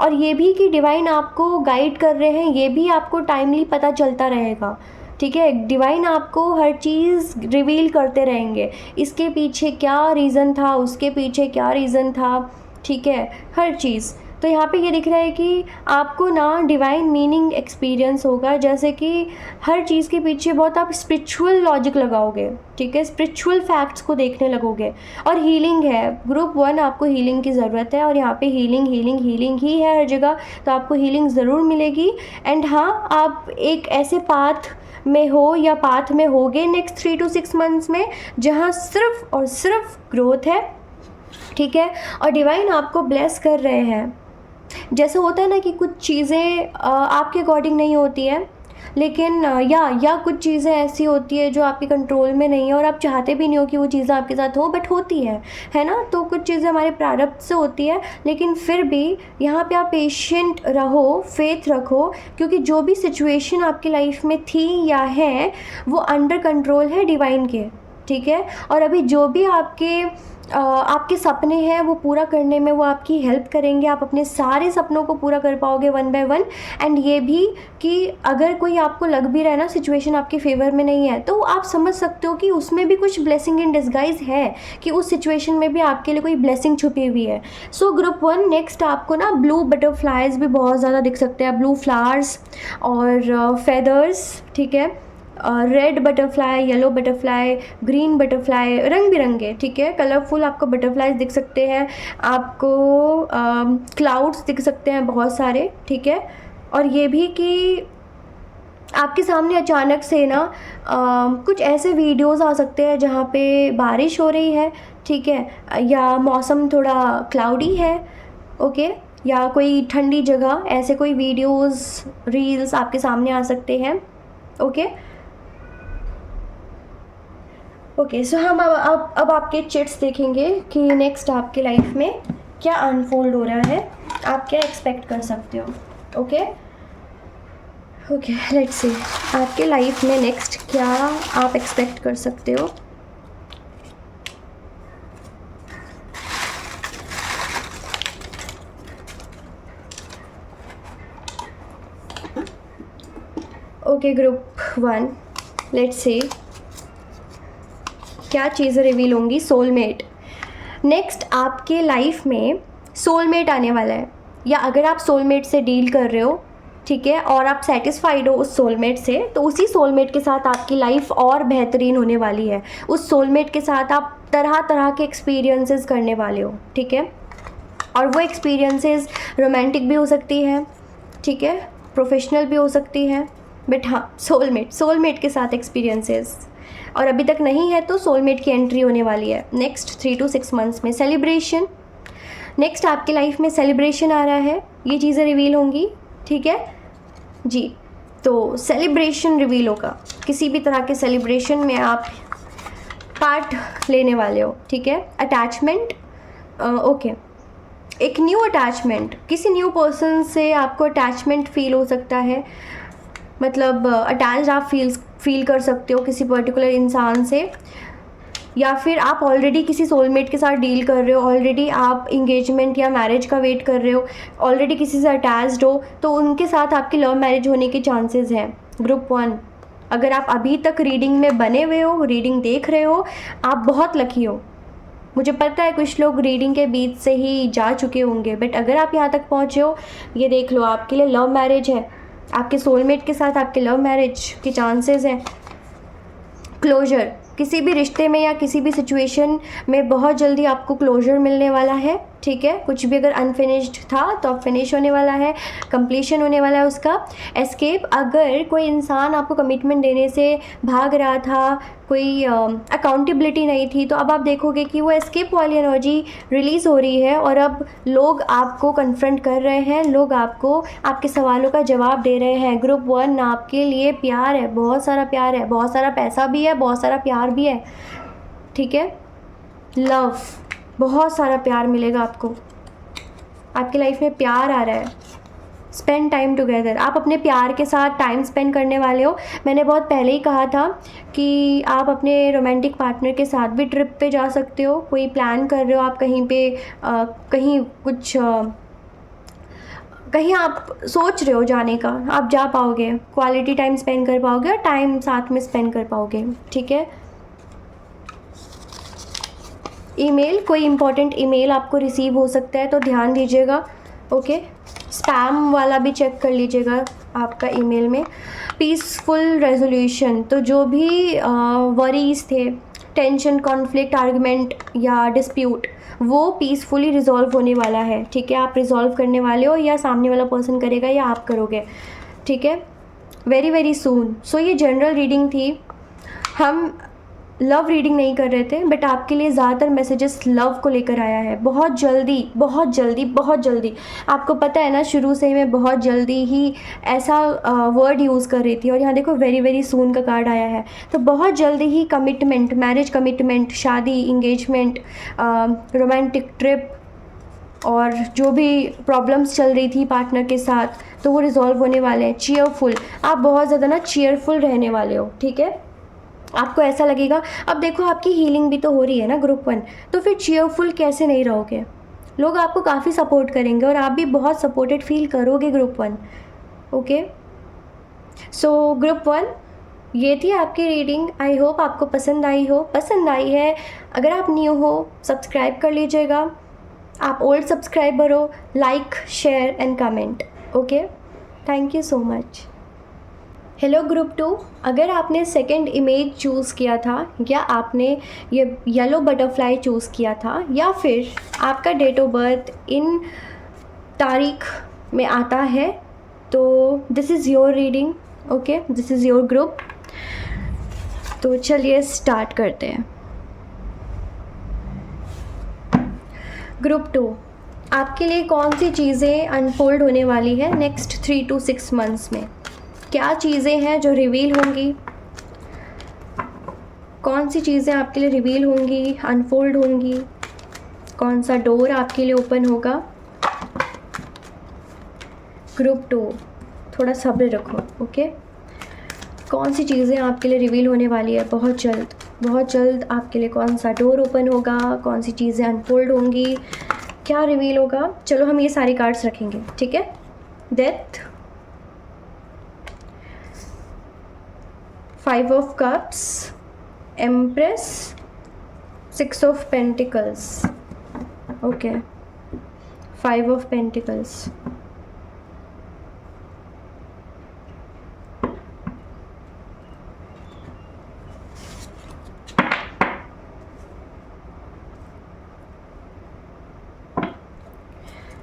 और ये भी कि डिवाइन आपको गाइड कर रहे हैं, ये भी आपको टाइमली पता चलता रहेगा, ठीक है। डिवाइन आपको हर चीज़ रिवील करते रहेंगे, इसके पीछे क्या रीज़न था, उसके पीछे क्या रीज़न था, ठीक है, हर चीज़। तो यहाँ पे ये दिख रहा है कि आपको ना डिवाइन मीनिंग एक्सपीरियंस होगा, जैसे कि हर चीज़ के पीछे बहुत आप स्पिरिचुअल लॉजिक लगाओगे, ठीक है, स्पिरिचुअल फैक्ट्स को देखने लगोगे। और हीलिंग है, ग्रुप 1 आपको हीलिंग की ज़रूरत है, और यहाँ पे हीलिंग हीलिंग हीलिंग ही है हर जगह, तो आपको हीलिंग ज़रूर मिलेगी। एंड हाँ, आप एक ऐसे पाथ में हो या पाथ में होगे नेक्स्ट 3 to 6 मंथ्स में जहाँ सिर्फ और सिर्फ ग्रोथ है, ठीक है। और डिवाइन आपको ब्लेस कर रहे हैं जैसे होता है ना कि कुछ चीज़ें आपके अकॉर्डिंग नहीं होती है, लेकिन या कुछ चीज़ें ऐसी होती है जो आपके कंट्रोल में नहीं है और आप चाहते भी नहीं हो कि वो चीज़ें आपके साथ हो, बट होती है ना। तो कुछ चीज़ें हमारे प्रारब्ध से होती है, लेकिन फिर भी यहाँ पे आप पेशेंट रहो, फेथ रखो, क्योंकि जो भी सिचुएशन आपकी लाइफ में थी या है वो अंडर कंट्रोल है डिवाइन के, ठीक है। और अभी जो भी आपके सपने हैं वो पूरा करने में वो आपकी हेल्प करेंगे। आप अपने सारे सपनों को पूरा कर पाओगे वन बाय वन। एंड ये भी कि अगर कोई आपको लग भी रहा है ना सिचुएशन आपके फेवर में नहीं है, तो आप समझ सकते हो कि उसमें भी कुछ ब्लेसिंग इन डिस्गाइज है, कि उस सिचुएशन में भी आपके लिए कोई ब्लेसिंग छुपी हुई है। सो ग्रुप 1, नेक्स्ट आपको ना ब्लू बटरफ्लाइज भी बहुत ज़्यादा दिख सकते हैं, ब्लू फ्लावर्स और फेदर्स, ठीक है। Red butterfly, yellow butterfly, green butterfly, रंग बिरंगे, ठीक है, कलरफुल आपको बटरफ्लाइज दिख सकते हैं। आपको क्लाउड्स दिख सकते हैं बहुत सारे, ठीक है। और ये भी कि आपके सामने अचानक से ना कुछ ऐसे वीडियोस आ सकते हैं जहाँ पे बारिश हो रही है, ठीक है, या मौसम थोड़ा क्लाउडी है, ओके, या कोई ठंडी जगह, ऐसे कोई वीडियोस, रील्स आपके सामने आ सकते हैं, ओके। ओके, सो हम अब आपके चिट्स देखेंगे कि नेक्स्ट आपके लाइफ में क्या अनफोल्ड हो रहा है, आप क्या एक्सपेक्ट कर सकते हो, ओके। ओके, लेट्स सी आपके लाइफ में नेक्स्ट क्या आप एक्सपेक्ट कर सकते हो। ओके, ग्रुप 1, लेट्स सी क्या चीज़ें रिवील होंगी। सोलमेट, नेक्स्ट आपके लाइफ में सोलमेट आने वाला है, या अगर आप सोलमेट से डील कर रहे हो, ठीक है, और आप सेटिस्फाइड हो उस सोलमेट से, तो उसी सोलमेट के साथ आपकी लाइफ और बेहतरीन होने वाली है। उस सोलमेट के साथ आप तरह तरह के एक्सपीरियंसेस करने वाले हो, ठीक है। और वो एक्सपीरियंसेस रोमांटिक भी हो सकती है, ठीक है, प्रोफेशनल भी हो सकती है, बट हाँ सोलमेट के साथ एक्सपीरियंसेस। और अभी तक नहीं है तो सोलमेट की एंट्री होने वाली है नेक्स्ट 3 to 6 मंथ्स में। सेलिब्रेशन, नेक्स्ट आपकी लाइफ में सेलिब्रेशन आ रहा है, ये चीज़ें रिवील होंगी, ठीक है जी। तो सेलिब्रेशन रिवील होगा, किसी भी तरह के सेलिब्रेशन में आप पार्ट लेने वाले हो, ठीक है। अटैचमेंट, ओके, एक न्यू अटैचमेंट, किसी न्यू पर्सन से आपको अटैचमेंट फील हो सकता है, मतलब अटैच्ड आप फील कर सकते हो किसी पर्टिकुलर इंसान से, या फिर आप ऑलरेडी किसी सोलमेट के साथ डील कर रहे हो, ऑलरेडी आप इंगेजमेंट या मैरिज का वेट कर रहे हो, ऑलरेडी किसी से अटैच्ड हो, तो उनके साथ आपकी लव मैरिज होने के चांसेस हैं। ग्रुप 1, अगर आप अभी तक रीडिंग में बने हुए हो, रीडिंग देख रहे हो, आप बहुत लकी हो। मुझे पता है कुछ लोग रीडिंग के बीच से ही जा चुके होंगे, बट अगर आप यहाँ तक पहुँचे हो, ये देख लो आपके लिए लव मैरिज है, आपके सोलमेट के साथ आपके लव मैरिज के चांसेस हैं। क्लोजर, किसी भी रिश्ते में या किसी भी सिचुएशन में बहुत जल्दी आपको क्लोजर मिलने वाला है, ठीक है। कुछ भी अगर अनफिनिश्ड था तो अब फिनिश होने वाला है, कंप्लीशन होने वाला है उसका। एस्केप, अगर कोई इंसान आपको कमिटमेंट देने से भाग रहा था, कोई अकाउंटेबिलिटी नहीं थी, तो अब आप देखोगे कि वो एस्केप वाली एनर्जी रिलीज़ हो रही है और अब लोग आपको कन्फ्रंट कर रहे हैं, लोग आपको आपके सवालों का जवाब दे रहे हैं। ग्रुप 1, आपके लिए प्यार है, बहुत सारा प्यार है, बहुत सारा पैसा भी है, बहुत सारा प्यार भी है, ठीक है। लव, बहुत सारा प्यार मिलेगा आपको, आपकी लाइफ में प्यार आ रहा है। स्पेंड टाइम टुगेदर, आप अपने प्यार के साथ टाइम स्पेंड करने वाले हो। मैंने बहुत पहले ही कहा था कि आप अपने रोमांटिक पार्टनर के साथ भी ट्रिप पे जा सकते हो, कोई प्लान कर रहे हो आप कहीं पे, कहीं आप सोच रहे हो जाने का, आप जा पाओगे, क्वालिटी टाइम स्पेंड कर पाओगे और टाइम साथ में स्पेंड कर पाओगे, ठीक है। ईमेल, कोई इंपॉर्टेंट ईमेल आपको रिसीव हो सकता है तो ध्यान दीजिएगा, ओके। स्पैम वाला भी चेक कर लीजिएगा आपका ईमेल में। पीसफुल रेजोल्यूशन, तो जो भी वरीज थे, टेंशन, कॉन्फ्लिक्ट, आर्गुमेंट या डिस्प्यूट, वो पीसफुली रिजॉल्व होने वाला है, ठीक है। आप रिजॉल्व करने वाले हो, या सामने वाला पर्सन करेगा या आप करोगे, ठीक है, वेरी वेरी सून। सो ये जनरल रीडिंग थी। हम लव रीडिंग नहीं कर रहे थे, बट आपके लिए ज़्यादातर मैसेजेस लव को लेकर आया है। बहुत जल्दी बहुत जल्दी बहुत जल्दी, आपको पता है ना, शुरू से ही मैं बहुत जल्दी ही ऐसा वर्ड यूज़ कर रही थी, और यहाँ देखो वेरी वेरी सून का कार्ड आया है। तो बहुत जल्दी ही कमिटमेंट, मैरिज कमिटमेंट, शादी, इंगेजमेंट, रोमांटिक ट्रिप, और जो भी प्रॉब्लम्स चल रही थी पार्टनर के साथ, तो वो रिजॉल्व होने वाले हैं। चीयरफुल, आप बहुत ज़्यादा ना चीयरफुल रहने वाले हो, ठीक है। आपको ऐसा लगेगा, अब देखो आपकी हीलिंग भी तो हो रही है ना ग्रुप 1, तो फिर चीयरफुल कैसे नहीं रहोगे। लोग आपको काफ़ी सपोर्ट करेंगे और आप भी बहुत सपोर्टेड फील करोगे ग्रुप 1। ओके, सो ग्रुप 1, ये थी आपकी रीडिंग। आई होप आपको पसंद आई हो। पसंद आई है, अगर आप न्यू हो सब्सक्राइब कर लीजिएगा, आप ओल्ड सब्सक्राइबर हो, like share and comment. Okay, thank you so much. Hello group 2, अगर आपने सेकंड इमेज चूज़ किया था, या आपने ये येलो बटरफ्लाई चूज़ किया था, या फिर आपका डेट ऑफ बर्थ इन तारीख में आता है, तो this is your reading. Okay, this is your group. तो चलिए स्टार्ट करते हैं। ग्रुप 2, आपके लिए कौन सी चीज़ें अनफोल्ड होने वाली है नेक्स्ट 3 to 6 मंथ्स में। क्या चीज़ें हैं जो रिवील होंगी, कौन सी चीज़ें आपके लिए रिवील होंगी, अनफोल्ड होंगी, कौन सा डोर आपके लिए ओपन होगा। ग्रुप 2, थोड़ा सब्र रखो। ओके, कौन सी चीज़ें आपके लिए रिवील होने वाली है बहुत जल्द, बहुत जल्द आपके लिए कौन सा डोर ओपन होगा, कौन सी चीज़ें अनफोल्ड होंगी, क्या रिवील होगा। चलो हम ये सारी कार्ड्स रखेंगे, ठीक है। Death, 5 of cups, Empress, 6 of Pentacles। Okay, 5 of Pentacles।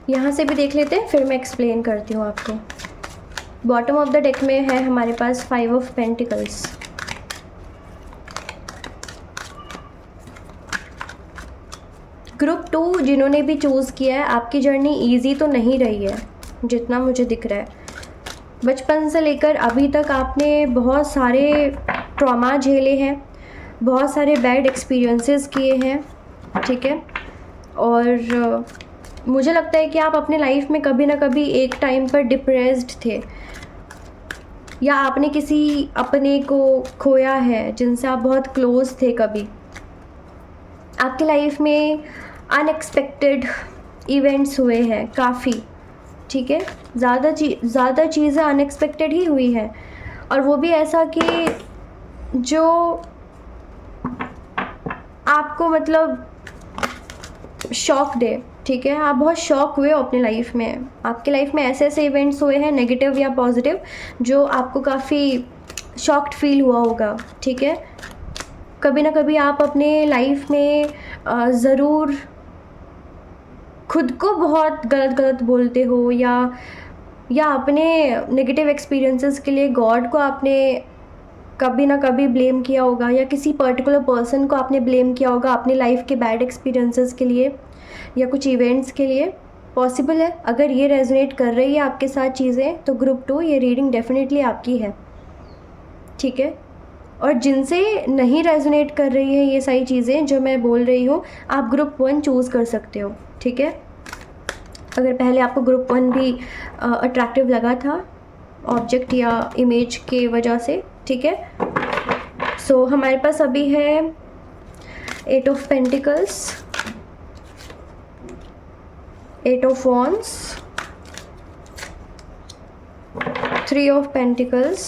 यहाँ से भी देख लेते हैं, फिर मैं एक्सप्लेन करती हूँ आपको। बॉटम ऑफ द डेक में है हमारे पास 5 of Pentacles। ग्रुप 2 जिन्होंने भी चूज़ किया है, आपकी जर्नी इजी तो नहीं रही है जितना मुझे दिख रहा है। बचपन से लेकर अभी तक आपने बहुत सारे ट्रॉमा झेले हैं, बहुत सारे बैड एक्सपीरियंसेस किए हैं, ठीक है। और मुझे लगता है कि आप अपने लाइफ में कभी ना कभी एक टाइम पर डिप्रेस्ड थे, या आपने किसी अपने को खोया है जिनसे आप बहुत क्लोज थे कभी। आपकी लाइफ में अनएक्सपेक्टेड इवेंट्स हुए हैं काफ़ी, ठीक है। ज़्यादा चीज़ें अनएक्सपेक्टेड ही हुई हैं, और वो भी ऐसा कि जो आपको मतलब शॉक दे, ठीक है। आप बहुत शॉक हुए हो अपनी लाइफ में। आपकी लाइफ में ऐसे ऐसे इवेंट्स हुए हैं, नेगेटिव या पॉजिटिव, जो आपको काफ़ी शॉक्ड फील हुआ होगा, ठीक है। कभी ना कभी आप अपने लाइफ में ज़रूर खुद को बहुत गलत बोलते हो, या अपने नेगेटिव एक्सपीरियंसेस के लिए गॉड को आपने कभी ना कभी ब्लेम किया होगा, या किसी पर्टिकुलर पर्सन को आपने ब्लेम किया होगा अपनी लाइफ के बैड एक्सपीरियंसेस के लिए, या कुछ इवेंट्स के लिए। पॉसिबल है, अगर ये रेजोनेट कर रही है आपके साथ चीज़ें, तो ग्रुप 2 ये रीडिंग डेफिनेटली आपकी है, ठीक है। और जिनसे नहीं रेजोनेट कर रही है ये सारी चीज़ें जो मैं बोल रही हूँ, आप ग्रुप 1 चूज़ कर सकते हो, ठीक है। अगर पहले आपको ग्रुप 1 भी अट्रैक्टिव लगा था ऑब्जेक्ट या इमेज के वजह से, ठीक है। सो हमारे पास अभी है 8 of Pentacles, 8 of Wands, 3 of Pentacles,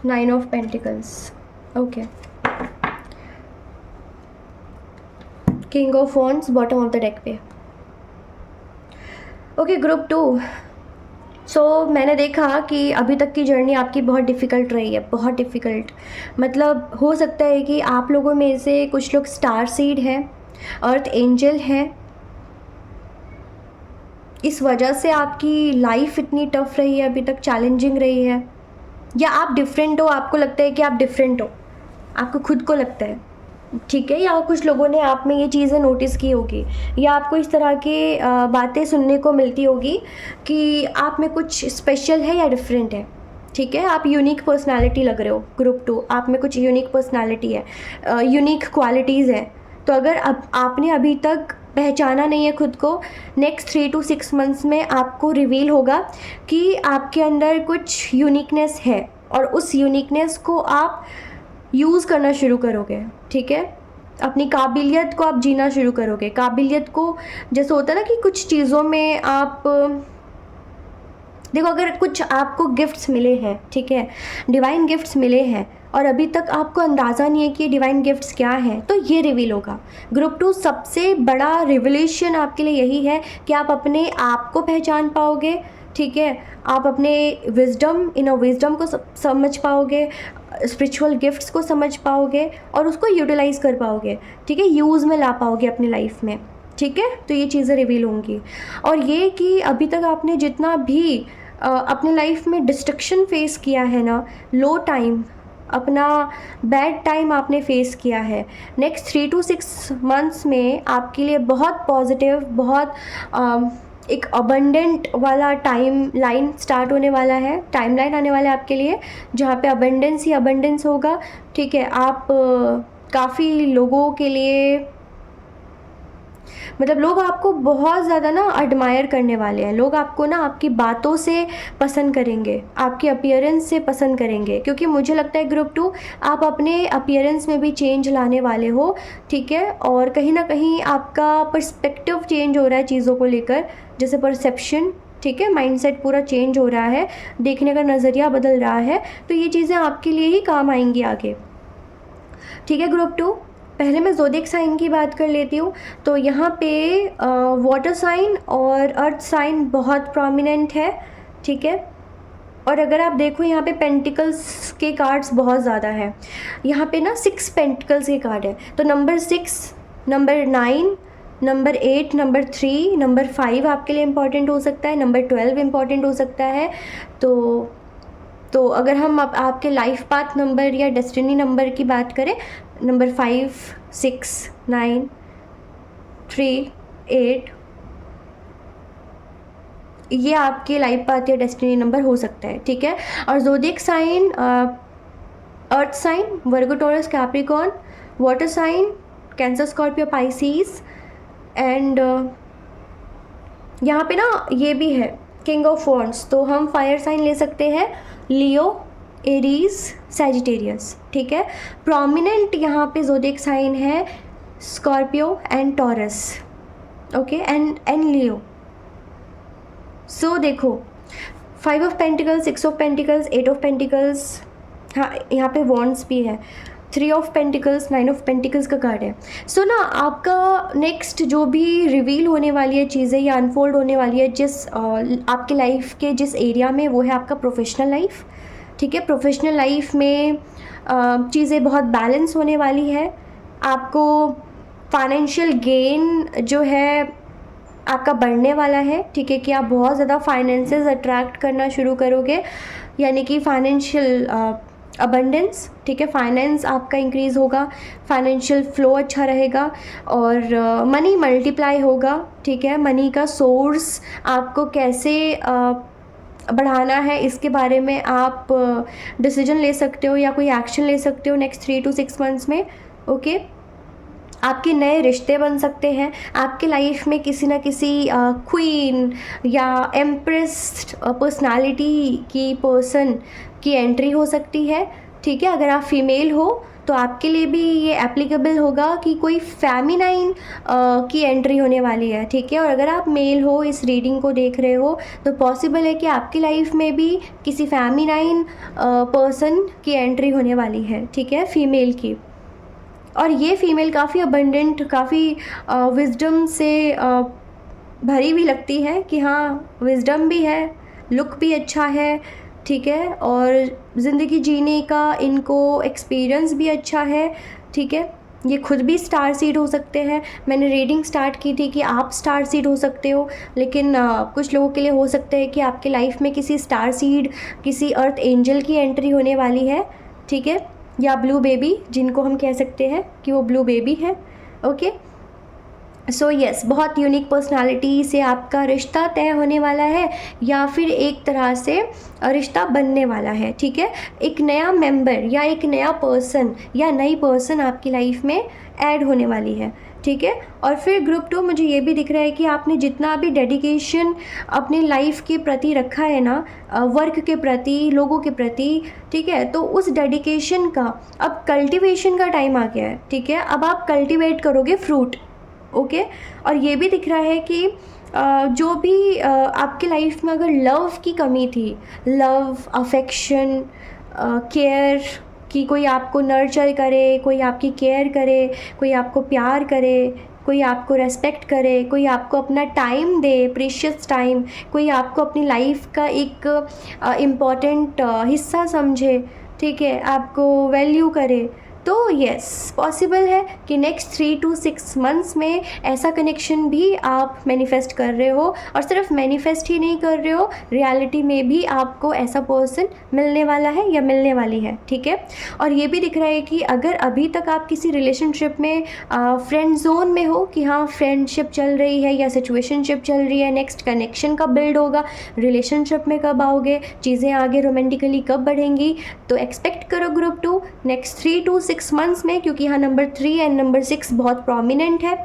9 of Pentacles। Okay, king of wands bottom of the deck पे। ओके ग्रुप 2, सो मैंने देखा कि अभी तक की जर्नी आपकी बहुत डिफ़िकल्ट रही है, बहुत डिफ़िकल्ट। मतलब हो सकता है कि आप लोगों में से कुछ लोग स्टार सीड हैं, अर्थ एंजल हैं, इस वजह से आपकी लाइफ इतनी टफ रही है अभी तक, चैलेंजिंग रही है। या आप डिफरेंट हो, आपको लगता है कि आप डिफरेंट हो, आपको खुद को लगता है, ठीक है, या कुछ लोगों ने आप में ये चीज़ें नोटिस की होगी, या आपको इस तरह के बातें सुनने को मिलती होगी कि आप में कुछ स्पेशल है या डिफरेंट है, ठीक है, आप यूनिक पर्सनालिटी लग रहे हो। ग्रुप 2, आप में कुछ यूनिक पर्सनालिटी है, यूनिक क्वालिटीज़ हैं। तो अगर अब आपने अभी तक पहचाना नहीं है खुद को, नेक्स्ट 3 to 6 मंथ्स में आपको रिवील होगा कि आपके अंदर कुछ यूनिकनेस है, और उस यूनिकनेस को आप यूज़ करना शुरू करोगे, ठीक है। अपनी काबिलियत को आप जीना शुरू करोगे। काबिलियत को, जैसे होता है ना कि कुछ चीज़ों में आप देखो, अगर कुछ आपको गिफ्ट्स मिले हैं, ठीक है, डिवाइन गिफ्ट्स मिले हैं, और अभी तक आपको अंदाज़ा नहीं है कि डिवाइन गिफ्ट्स क्या हैं, तो ये रिवील होगा। ग्रुप 2 सबसे बड़ा रिवलेशन आपके लिए यही है कि आप अपने आप को पहचान पाओगे, ठीक है, आप अपने विजडम, इनर विजडम को समझ पाओगे, स्पिरिचुअल गिफ्ट्स को समझ पाओगे, और उसको यूटिलाइज़ कर पाओगे, ठीक है, यूज़ में ला पाओगे अपनी लाइफ में, ठीक है। तो ये चीज़ें रिवील होंगी। और ये कि अभी तक आपने जितना भी अपने लाइफ में डिस्ट्रक्शन फेस किया है ना, लो टाइम, अपना बैड टाइम आपने फेस किया है, नेक्स्ट 3 to 6 मंथ्स में आपके लिए बहुत पॉजिटिव, बहुत एक अबंडेंट वाला टाइम लाइन स्टार्ट होने वाला है, टाइम लाइन आने वाला है आपके लिए, जहाँ पे अबंडेंस ही अबंडेंस होगा, ठीक है। आप काफ़ी लोगों के लिए, मतलब लोग आपको बहुत ज़्यादा ना एडमायर करने वाले हैं। लोग आपको ना आपकी बातों से पसंद करेंगे, आपकी अपीयरेंस से पसंद करेंगे, क्योंकि मुझे लगता है ग्रुप 2 आप अपने अपीयरेंस में भी चेंज लाने वाले हो, ठीक है। और कहीं ना कहीं आपका पर्सपेक्टिव चेंज हो रहा है चीज़ों को लेकर, जैसे परसेप्शन, ठीक है, माइंडसेट पूरा चेंज हो रहा है, देखने का नज़रिया बदल रहा है। तो ये चीज़ें आपके लिए ही काम आएंगी आगे, ठीक है। ग्रुप 2, पहले मैं ज़ोडिएक साइन की बात कर लेती हूँ। तो यहाँ पे वाटर साइन और अर्थ साइन बहुत प्रोमिनेंट है, ठीक है। और अगर आप देखो यहाँ पे पेंटिकल्स के कार्ड्स बहुत ज़्यादा हैं, यहाँ पे ना 6 पेंटिकल्स के कार्ड है। तो number 6, number 9, number 8, number 3, number 5 आपके लिए इम्पॉर्टेंट हो सकता है, नंबर 12 इम्पॉर्टेंट हो सकता है। तो अगर हम आपके लाइफ पाथ नंबर या डेस्टिनी नंबर की बात करें, नंबर 5, 6, 9, 3, 8, ये आपके लाइफ पाथ या डेस्टिनी नंबर हो सकता है, ठीक है। और zodiac sign, earth sign Virgo Taurus Capricorn, water sign Cancer Scorpio Pisces, and यहाँ पे ना ये भी है किंग ऑफ वॉन्ड्स। तो हम फायर साइन ले सकते हैं, लियो, एरीज, सैजिटेरियस, ठीक है। प्रोमिनेंट यहाँ पे ज़ोडिएक साइन है Scorpio and Taurus, okay, and Leo. So देखो, 5 of pentacles, 6 of pentacles, 8 of pentacles, हाँ यहाँ पे वॉन्ड्स भी है, 3 ऑफ पेंटिकल्स, 9 ऑफ पेंटिकल्स का कार्ड है। सो ना आपका नेक्स्ट जो भी रिवील होने वाली है चीज़ें या अनफोल्ड होने वाली है जिस आपकी लाइफ के जिस एरिया में, वो है आपका प्रोफेशनल लाइफ, ठीक है। प्रोफेशनल लाइफ में चीज़ें बहुत बैलेंस होने वाली है। आपको फाइनेंशियल गेन जो है आपका बढ़ने वाला है, ठीक है, कि आप बहुत ज़्यादा फाइनेंसेस अट्रैक्ट करना शुरू करोगे, यानी कि फाइनेंशियल अबंडेंस, ठीक है। फाइनेंस आपका इंक्रीज़ होगा, फाइनेंशियल फ्लो अच्छा रहेगा, और मनी मल्टीप्लाई होगा, ठीक है। मनी का सोर्स आपको कैसे बढ़ाना है, इसके बारे में आप डिसीजन ले सकते हो या कोई एक्शन ले सकते हो नेक्स्ट 3 to 6 मंथ्स में, ओके। आपके नए रिश्ते बन सकते हैं, आपके लाइफ में किसी ना किसी क्वीन या एम्प्रेस पर्सनालिटी की पर्सन की एंट्री हो सकती है, ठीक है। अगर आप फीमेल हो तो आपके लिए भी ये एप्लीकेबल होगा कि कोई फेमिनाइन की एंट्री होने वाली है, ठीक है। और अगर आप मेल हो, इस रीडिंग को देख रहे हो, तो पॉसिबल है कि आपकी लाइफ में भी किसी फेमिनाइन पर्सन की एंट्री होने वाली है, ठीक है, फीमेल की। और ये फीमेल काफ़ी अबंडेंट, काफ़ी विजडम से भरी हुई लगती है, कि हाँ विजडम भी है, लुक भी अच्छा है, ठीक है, और ज़िंदगी जीने का इनको एक्सपीरियंस भी अच्छा है, ठीक है। ये खुद भी स्टार सीड हो सकते हैं। मैंने रीडिंग स्टार्ट की थी कि आप स्टार सीड हो सकते हो, लेकिन कुछ लोगों के लिए हो सकता है कि आपके लाइफ में किसी स्टार सीड, किसी अर्थ एंजल की एंट्री होने वाली है, ठीक है। या ब्लू बेबी, जिनको हम कह सकते हैं कि वो ब्लू बेबी है। ओके, सो यस, बहुत यूनिक पर्सनालिटी से आपका रिश्ता तय होने वाला है या फिर एक तरह से रिश्ता बनने वाला है। ठीक है, एक नया मेंबर या एक नया पर्सन या नई पर्सन आपकी लाइफ में ऐड होने वाली है। ठीक है, और फिर ग्रुप 2 मुझे ये भी दिख रहा है कि आपने जितना भी डेडिकेशन अपनी लाइफ के प्रति रखा है ना, वर्क के प्रति, लोगों के प्रति, ठीक है, तो उस डेडिकेशन का अब कल्टीवेशन का टाइम आ गया है। ठीक है, अब आप कल्टीवेट करोगे फ्रूट। ओके, और ये भी दिख रहा है कि जो भी आपके लाइफ में अगर लव की कमी थी, लव, अफेक्शन, केयर, कि कोई आपको नर्चर करे, कोई आपकी केयर करे, कोई आपको प्यार करे, कोई आपको रेस्पेक्ट करे, कोई आपको अपना टाइम दे, प्रीशियस टाइम, कोई आपको अपनी लाइफ का एक इम्पॉर्टेंट हिस्सा समझे, ठीक है, आपको वैल्यू करे, तो यस, पॉसिबल है कि नेक्स्ट 3 to 6 मंथ्स में ऐसा कनेक्शन भी आप मैनिफेस्ट कर रहे हो। और सिर्फ मैनिफेस्ट ही नहीं कर रहे हो, रियलिटी में भी आपको ऐसा पर्सन मिलने वाला है या मिलने वाली है। ठीक है, और ये भी दिख रहा है कि अगर अभी तक आप किसी रिलेशनशिप में फ्रेंड जोन में हो, कि हाँ फ्रेंडशिप चल रही है या सिचुएशनशिप चल रही है, नेक्स्ट कनेक्शन कब बिल्ड होगा, रिलेशनशिप में कब आओगे, चीज़ें आगे रोमांटिकली कब बढ़ेंगी, तो एक्सपेक्ट करो ग्रुप 2 नेक्स्ट 3 to 6 मंथ्स में, क्योंकि यहाँ नंबर 3 एंड नंबर 6 बहुत प्रोमिनेंट है।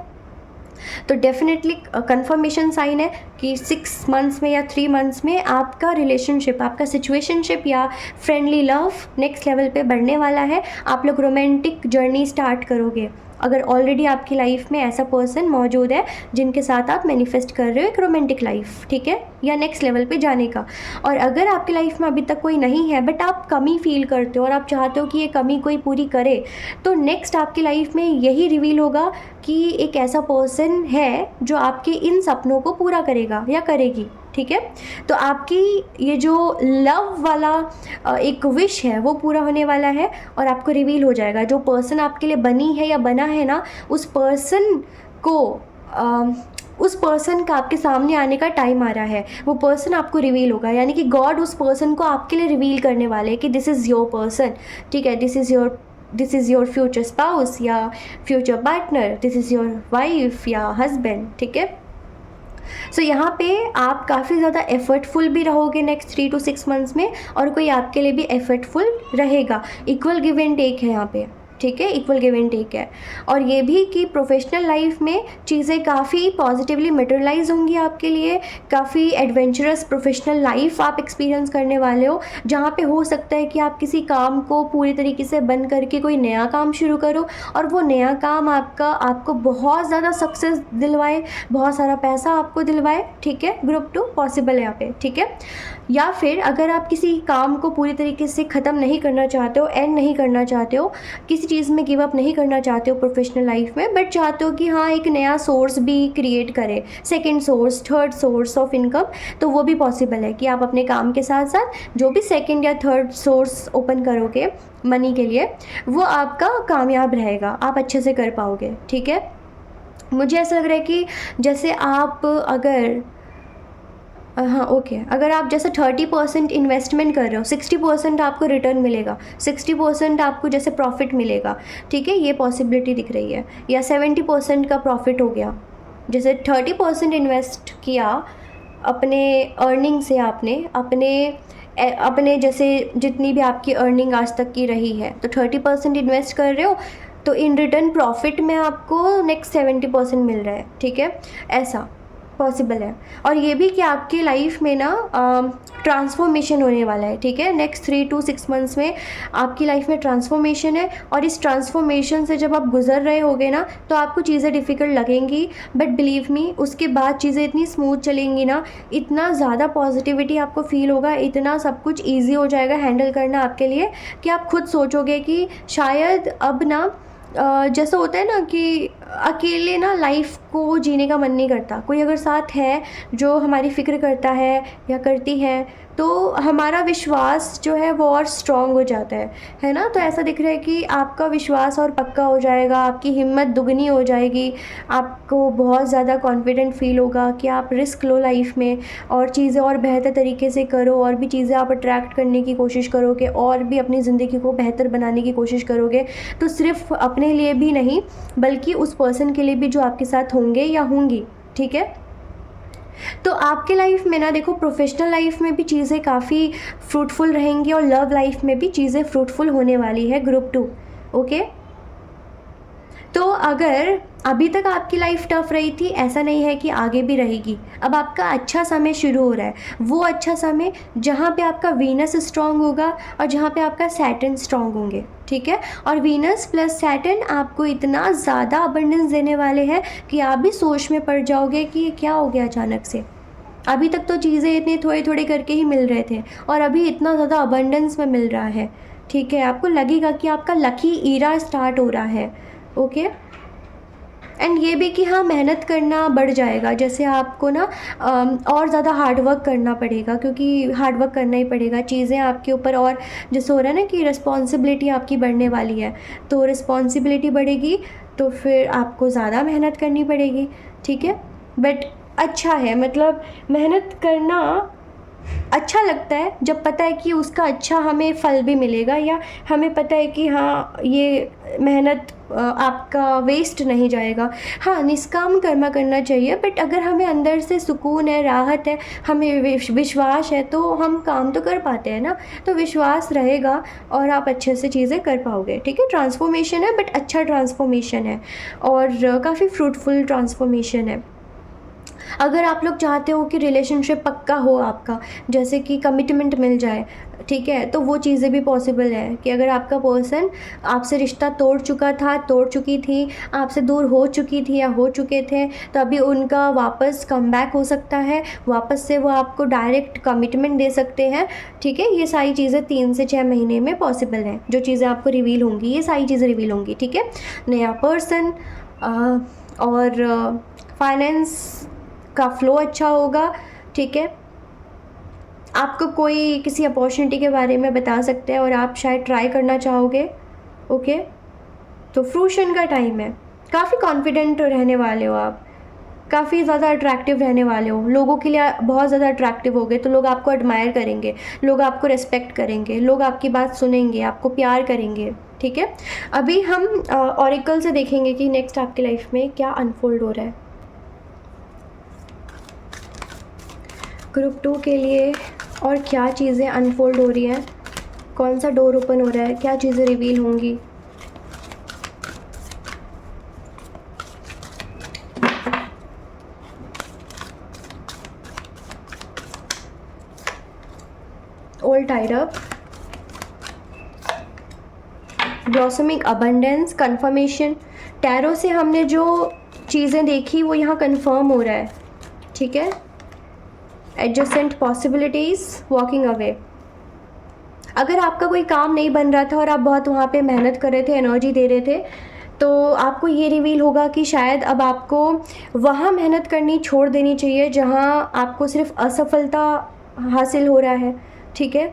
तो डेफिनेटली कंफर्मेशन साइन है कि 6 मंथ्स में या 3 मंथ्स में आपका रिलेशनशिप, आपका सिचुएशनशिप या फ्रेंडली लव नेक्स्ट लेवल पे बढ़ने वाला है। आप लोग रोमांटिक जर्नी स्टार्ट करोगे, अगर ऑलरेडी आपकी लाइफ में ऐसा पर्सन मौजूद है जिनके साथ आप मैनिफेस्ट कर रहे हो एक रोमांटिक लाइफ, ठीक है, या नेक्स्ट लेवल पे जाने का। और अगर आपकी लाइफ में अभी तक कोई नहीं है बट आप कमी फील करते हो और आप चाहते हो कि ये कमी कोई पूरी करे, तो नेक्स्ट आपकी लाइफ में यही रिवील होगा कि एक ऐसा पर्सन है जो आपके इन सपनों को पूरा करेगा या करेगी। ठीक है, तो आपकी ये जो लव वाला एक विश है वो पूरा होने वाला है और आपको रिवील हो जाएगा जो पर्सन आपके लिए बनी है या बना है ना, उस पर्सन को उस पर्सन का आपके सामने आने का टाइम आ रहा है। वो पर्सन आपको रिवील होगा, यानी कि गॉड उस पर्सन को आपके लिए रिवील करने वाले हैं कि दिस इज़ योर पर्सन। ठीक है, this is your future spouse या future partner, this is your wife या हस्बैंड। ठीक है, सो यहाँ पे आप काफ़ी ज़्यादा एफर्टफुल भी रहोगे नेक्स्ट 3 to 6 मंथ्स में, और कोई आपके लिए भी एफर्टफुल रहेगा। इक्वल गिव एंड टेक है यहाँ पे। ठीक है, इक्वल गिव एंड टेक है। और ये भी कि प्रोफेशनल लाइफ में चीज़ें काफ़ी पॉजिटिवली मटेरियलाइज होंगी आपके लिए, काफ़ी एडवेंचरस प्रोफेशनल लाइफ आप एक्सपीरियंस करने वाले हो, जहाँ पे हो सकता है कि आप किसी काम को पूरी तरीके से बंद करके कोई नया काम शुरू करो और वो नया काम आपको बहुत ज़्यादा सक्सेस दिलवाए, बहुत सारा पैसा आपको दिलवाए। ठीक है, ग्रुप 2 पॉसिबल है यहाँ पे। ठीक है, या फिर अगर आप किसी काम को पूरी तरीके से ख़त्म नहीं करना चाहते हो, एंड नहीं करना चाहते हो, किसी चीज़ में गिव अप नहीं करना चाहते हो प्रोफेशनल लाइफ में, बट चाहते हो कि हाँ एक नया सोर्स भी क्रिएट करें, second source, third source of income, तो वो भी पॉसिबल है कि आप अपने काम के साथ साथ जो भी सेकंड या थर्ड सोर्स ओपन करोगे मनी के लिए, वो आपका कामयाब रहेगा, आप अच्छे से कर पाओगे। ठीक है, मुझे ऐसा लग रहा है कि जैसे आप अगर हाँ ओके, अगर आप जैसे 30% इन्वेस्टमेंट कर रहे हो, 60% आपको रिटर्न मिलेगा, 60% आपको जैसे प्रॉफिट मिलेगा। ठीक है, ये पॉसिबिलिटी दिख रही है, या 70% का प्रॉफिट हो गया। जैसे 30% इन्वेस्ट किया अपने अर्निंग से, आपने अपने जैसे जितनी भी आपकी अर्निंग आज तक की रही है, तो 30% इन्वेस्ट कर रहे हो, तो इन रिटर्न प्रॉफिट में आपको नेक्स्ट 70% मिल रहा है। ठीक है, ऐसा पॉसिबल है। और ये भी कि आपकी लाइफ में ना ट्रांसफॉर्मेशन होने वाला है। ठीक है, नेक्स्ट 3 to 6 मंथ्स में आपकी लाइफ में ट्रांसफॉर्मेशन है, और इस ट्रांसफॉर्मेशन से जब आप गुजर रहे होगे ना, तो आपको चीज़ें डिफ़िकल्ट लगेंगी, बट बिलीव मी उसके बाद चीज़ें इतनी स्मूथ चलेंगी ना, इतना ज़्यादा पॉजिटिविटी आपको फील होगा, इतना सब कुछ ईजी हो जाएगा हैंडल करना आपके लिए, कि आप खुद सोचोगे कि शायद अब ना जैसा होता है ना कि अकेले ना लाइफ को जीने का मन नहीं करता। कोई अगर साथ है जो हमारी फ़िक्र करता है या करती है, तो हमारा विश्वास जो है वो और स्ट्रॉन्ग हो जाता है ना? तो ऐसा दिख रहा है कि आपका विश्वास और पक्का हो जाएगा, आपकी हिम्मत दुगनी हो जाएगी, आपको बहुत ज़्यादा कॉन्फिडेंट फ़ील होगा कि आप रिस्क लो लाइफ में और चीज़ें और बेहतर तरीके से करो, और भी चीज़ें आप अट्रैक्ट करने की कोशिश करोगे, और भी अपनी ज़िंदगी को बेहतर बनाने की कोशिश करोगे। तो सिर्फ़ अपने लिए भी नहीं, बल्कि उस पर्सन के लिए भी जो आपके साथ होंगे या होंगी, ठीक है? तो आपके लाइफ में ना देखो, प्रोफेशनल लाइफ में भी चीज़ें काफ़ी फ्रूटफुल रहेंगी और लव लाइफ में भी चीज़ें फ्रूटफुल होने वाली है ग्रुप 2। ओके, तो अगर अभी तक आपकी लाइफ टफ रही थी, ऐसा नहीं है कि आगे भी रहेगी। अब आपका अच्छा समय शुरू हो रहा है, वो अच्छा समय जहाँ पे आपका वीनस स्ट्रांग होगा और जहाँ पे आपका सैटर्न स्ट्रांग होंगे, ठीक है? और वीनस प्लस सैटर्न आपको इतना ज़्यादा अबंडेंस देने वाले हैं कि आप भी सोच में पड़ जाओगे कि ये क्या हो गया अचानक से। अभी तक तो चीज़ें इतनी थोड़े थोड़े करके ही मिल रहे थे, और अभी इतना ज़्यादा अबंडेंस में मिल रहा है, ठीक है? आपको लगेगा कि आपका लकी ईरा स्टार्ट हो रहा है। ओके, एंड ये भी कि हाँ, मेहनत करना बढ़ जाएगा। जैसे आपको ना और ज़्यादा हार्ड वर्क करना पड़ेगा, क्योंकि हार्ड वर्क करना ही पड़ेगा। चीज़ें आपके ऊपर और जैसे हो रहा है ना कि रिस्पॉन्सिबिलिटी आपकी बढ़ने वाली है, तो रिस्पॉन्सिबिलिटी बढ़ेगी तो फिर आपको ज़्यादा मेहनत करनी पड़ेगी, ठीक है? बट अच्छा है, मतलब मेहनत करना अच्छा लगता है जब पता है कि उसका अच्छा हमें फल भी मिलेगा, या हमें पता है कि हाँ, ये मेहनत आपका वेस्ट नहीं जाएगा। हाँ, निष्काम कर्म करना चाहिए, बट अगर हमें अंदर से सुकून है, राहत है, हमें विश्वास है, तो हम काम तो कर पाते हैं ना। तो विश्वास रहेगा और आप अच्छे से चीज़ें कर पाओगे, ठीक है? ट्रांसफॉर्मेशन है, बट अच्छा ट्रांसफॉर्मेशन है और काफ़ी फ्रूटफुल ट्रांसफॉर्मेशन है। अगर आप लोग चाहते हो कि रिलेशनशिप पक्का हो आपका, जैसे कि कमिटमेंट मिल जाए, ठीक है, तो वो चीज़ें भी पॉसिबल है कि अगर आपका पर्सन आपसे रिश्ता तोड़ चुका था, तोड़ चुकी थी, आपसे दूर हो चुकी थी या हो चुके थे, तो अभी उनका वापस कम बैक हो सकता है, वापस से वो आपको डायरेक्ट कमिटमेंट दे सकते हैं, ठीक है? ये सारी चीज़ें 3 से 6 महीने में पॉसिबल हैं। जो चीज़ें आपको रिवील होंगी, ये सारी चीज़ें रिवील होंगी, ठीक है? नया पर्सन और फाइनेंस का फ्लो अच्छा होगा, ठीक है? आपको कोई किसी अपॉर्चुनिटी के बारे में बता सकते हैं और आप शायद ट्राई करना चाहोगे, ओके? तो फ्रूशन का टाइम है, काफ़ी कॉन्फिडेंट रहने वाले हो आप, काफ़ी ज़्यादा अट्रैक्टिव रहने वाले हो, लोगों के लिए बहुत ज़्यादा अट्रैक्टिव होगे, तो लोग आपको एडमायर करेंगे, लोग आपको रिस्पेक्ट करेंगे, लोग आपकी बात सुनेंगे, आपको प्यार करेंगे, ठीक है? अभी हम ऑरेकल से देखेंगे कि नेक्स्ट आपकी लाइफ में क्या अनफोल्ड हो रहा है। ग्रुप 2 के लिए और क्या चीज़ें अनफोल्ड हो रही हैं, कौन सा डोर ओपन हो रहा है, क्या चीज़ें रिवील होंगी। All tied up, blossoming abundance, confirmation. Tarot से हमने जो चीज़ें देखी वो यहाँ कन्फर्म हो रहा है, ठीक है? Adjacent possibilities, walking away. अगर आपका कोई काम नहीं बन रहा था और आप बहुत वहाँ पे मेहनत कर रहे थे, एनर्जी दे रहे थे, तो आपको ये रिवील होगा कि शायद अब आपको वहाँ मेहनत करनी छोड़ देनी चाहिए जहाँ आपको सिर्फ असफलता हासिल हो रहा है, ठीक है?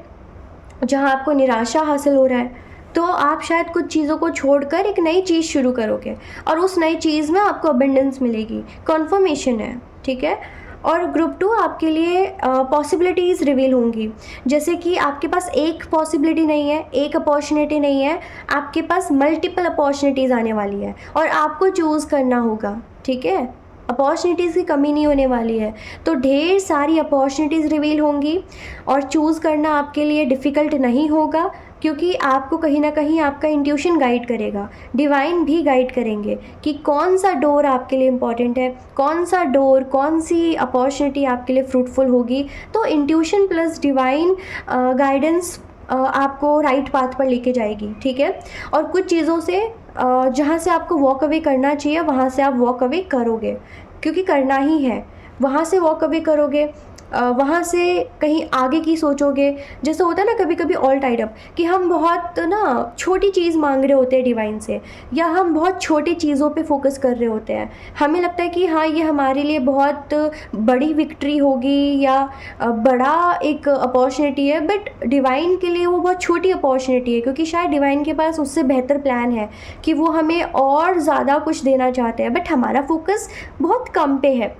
जहाँ आपको निराशा हासिल हो रहा है, तो आप शायद कुछ चीज़ों को छोड़कर एक नई चीज़ शुरू करोगे और उस नई चीज़ में आपको अबंडेंस मिलेगी। कन्फर्मेशन है, ठीक है? और ग्रुप 2 आपके लिए पॉसिबिलिटीज़ रिवील होंगी, जैसे कि आपके पास एक पॉसिबिलिटी नहीं है, एक अपॉर्चुनिटी नहीं है, आपके पास मल्टीपल अपॉर्चुनिटीज़ आने वाली है और आपको चूज़ करना होगा, ठीक है? अपॉर्चुनिटीज़ की कमी नहीं होने वाली है, तो ढेर सारी अपॉर्चुनिटीज़ रिवील होंगी और चूज़ करना आपके लिए डिफ़िकल्ट नहीं होगा, क्योंकि आपको कहीं ना कहीं आपका इंट्यूशन गाइड करेगा, डिवाइन भी गाइड करेंगे कि कौन सा डोर आपके लिए इम्पॉर्टेंट है, कौन सा डोर, कौन सी अपॉर्चुनिटी आपके लिए फ्रूटफुल होगी। तो इंट्यूशन प्लस डिवाइन गाइडेंस आपको राइट पाथ पर लेके जाएगी, ठीक है? और कुछ चीज़ों से जहाँ से आपको वॉक अवे करना चाहिए वहाँ से आप वॉक अवे करोगे, क्योंकि करना ही है, वहाँ से वॉक अवे करोगे। वहाँ से कहीं आगे की सोचोगे। जैसे होता है ना कभी कभी ऑल टाइड अप, कि हम बहुत ना छोटी चीज़ मांग रहे होते हैं डिवाइन से, या हम बहुत छोटी चीज़ों पे फोकस कर रहे होते हैं। हमें लगता है कि हाँ ये हमारे लिए बहुत बड़ी विक्ट्री होगी या बड़ा एक अपॉर्चुनिटी है, बट डिवाइन के लिए वो बहुत छोटी अपॉर्चुनिटी है, क्योंकि शायद डिवाइन के पास उससे बेहतर प्लान है कि वो हमें और ज़्यादा कुछ देना चाहते हैं, बट हमारा फोकस बहुत कम पे है।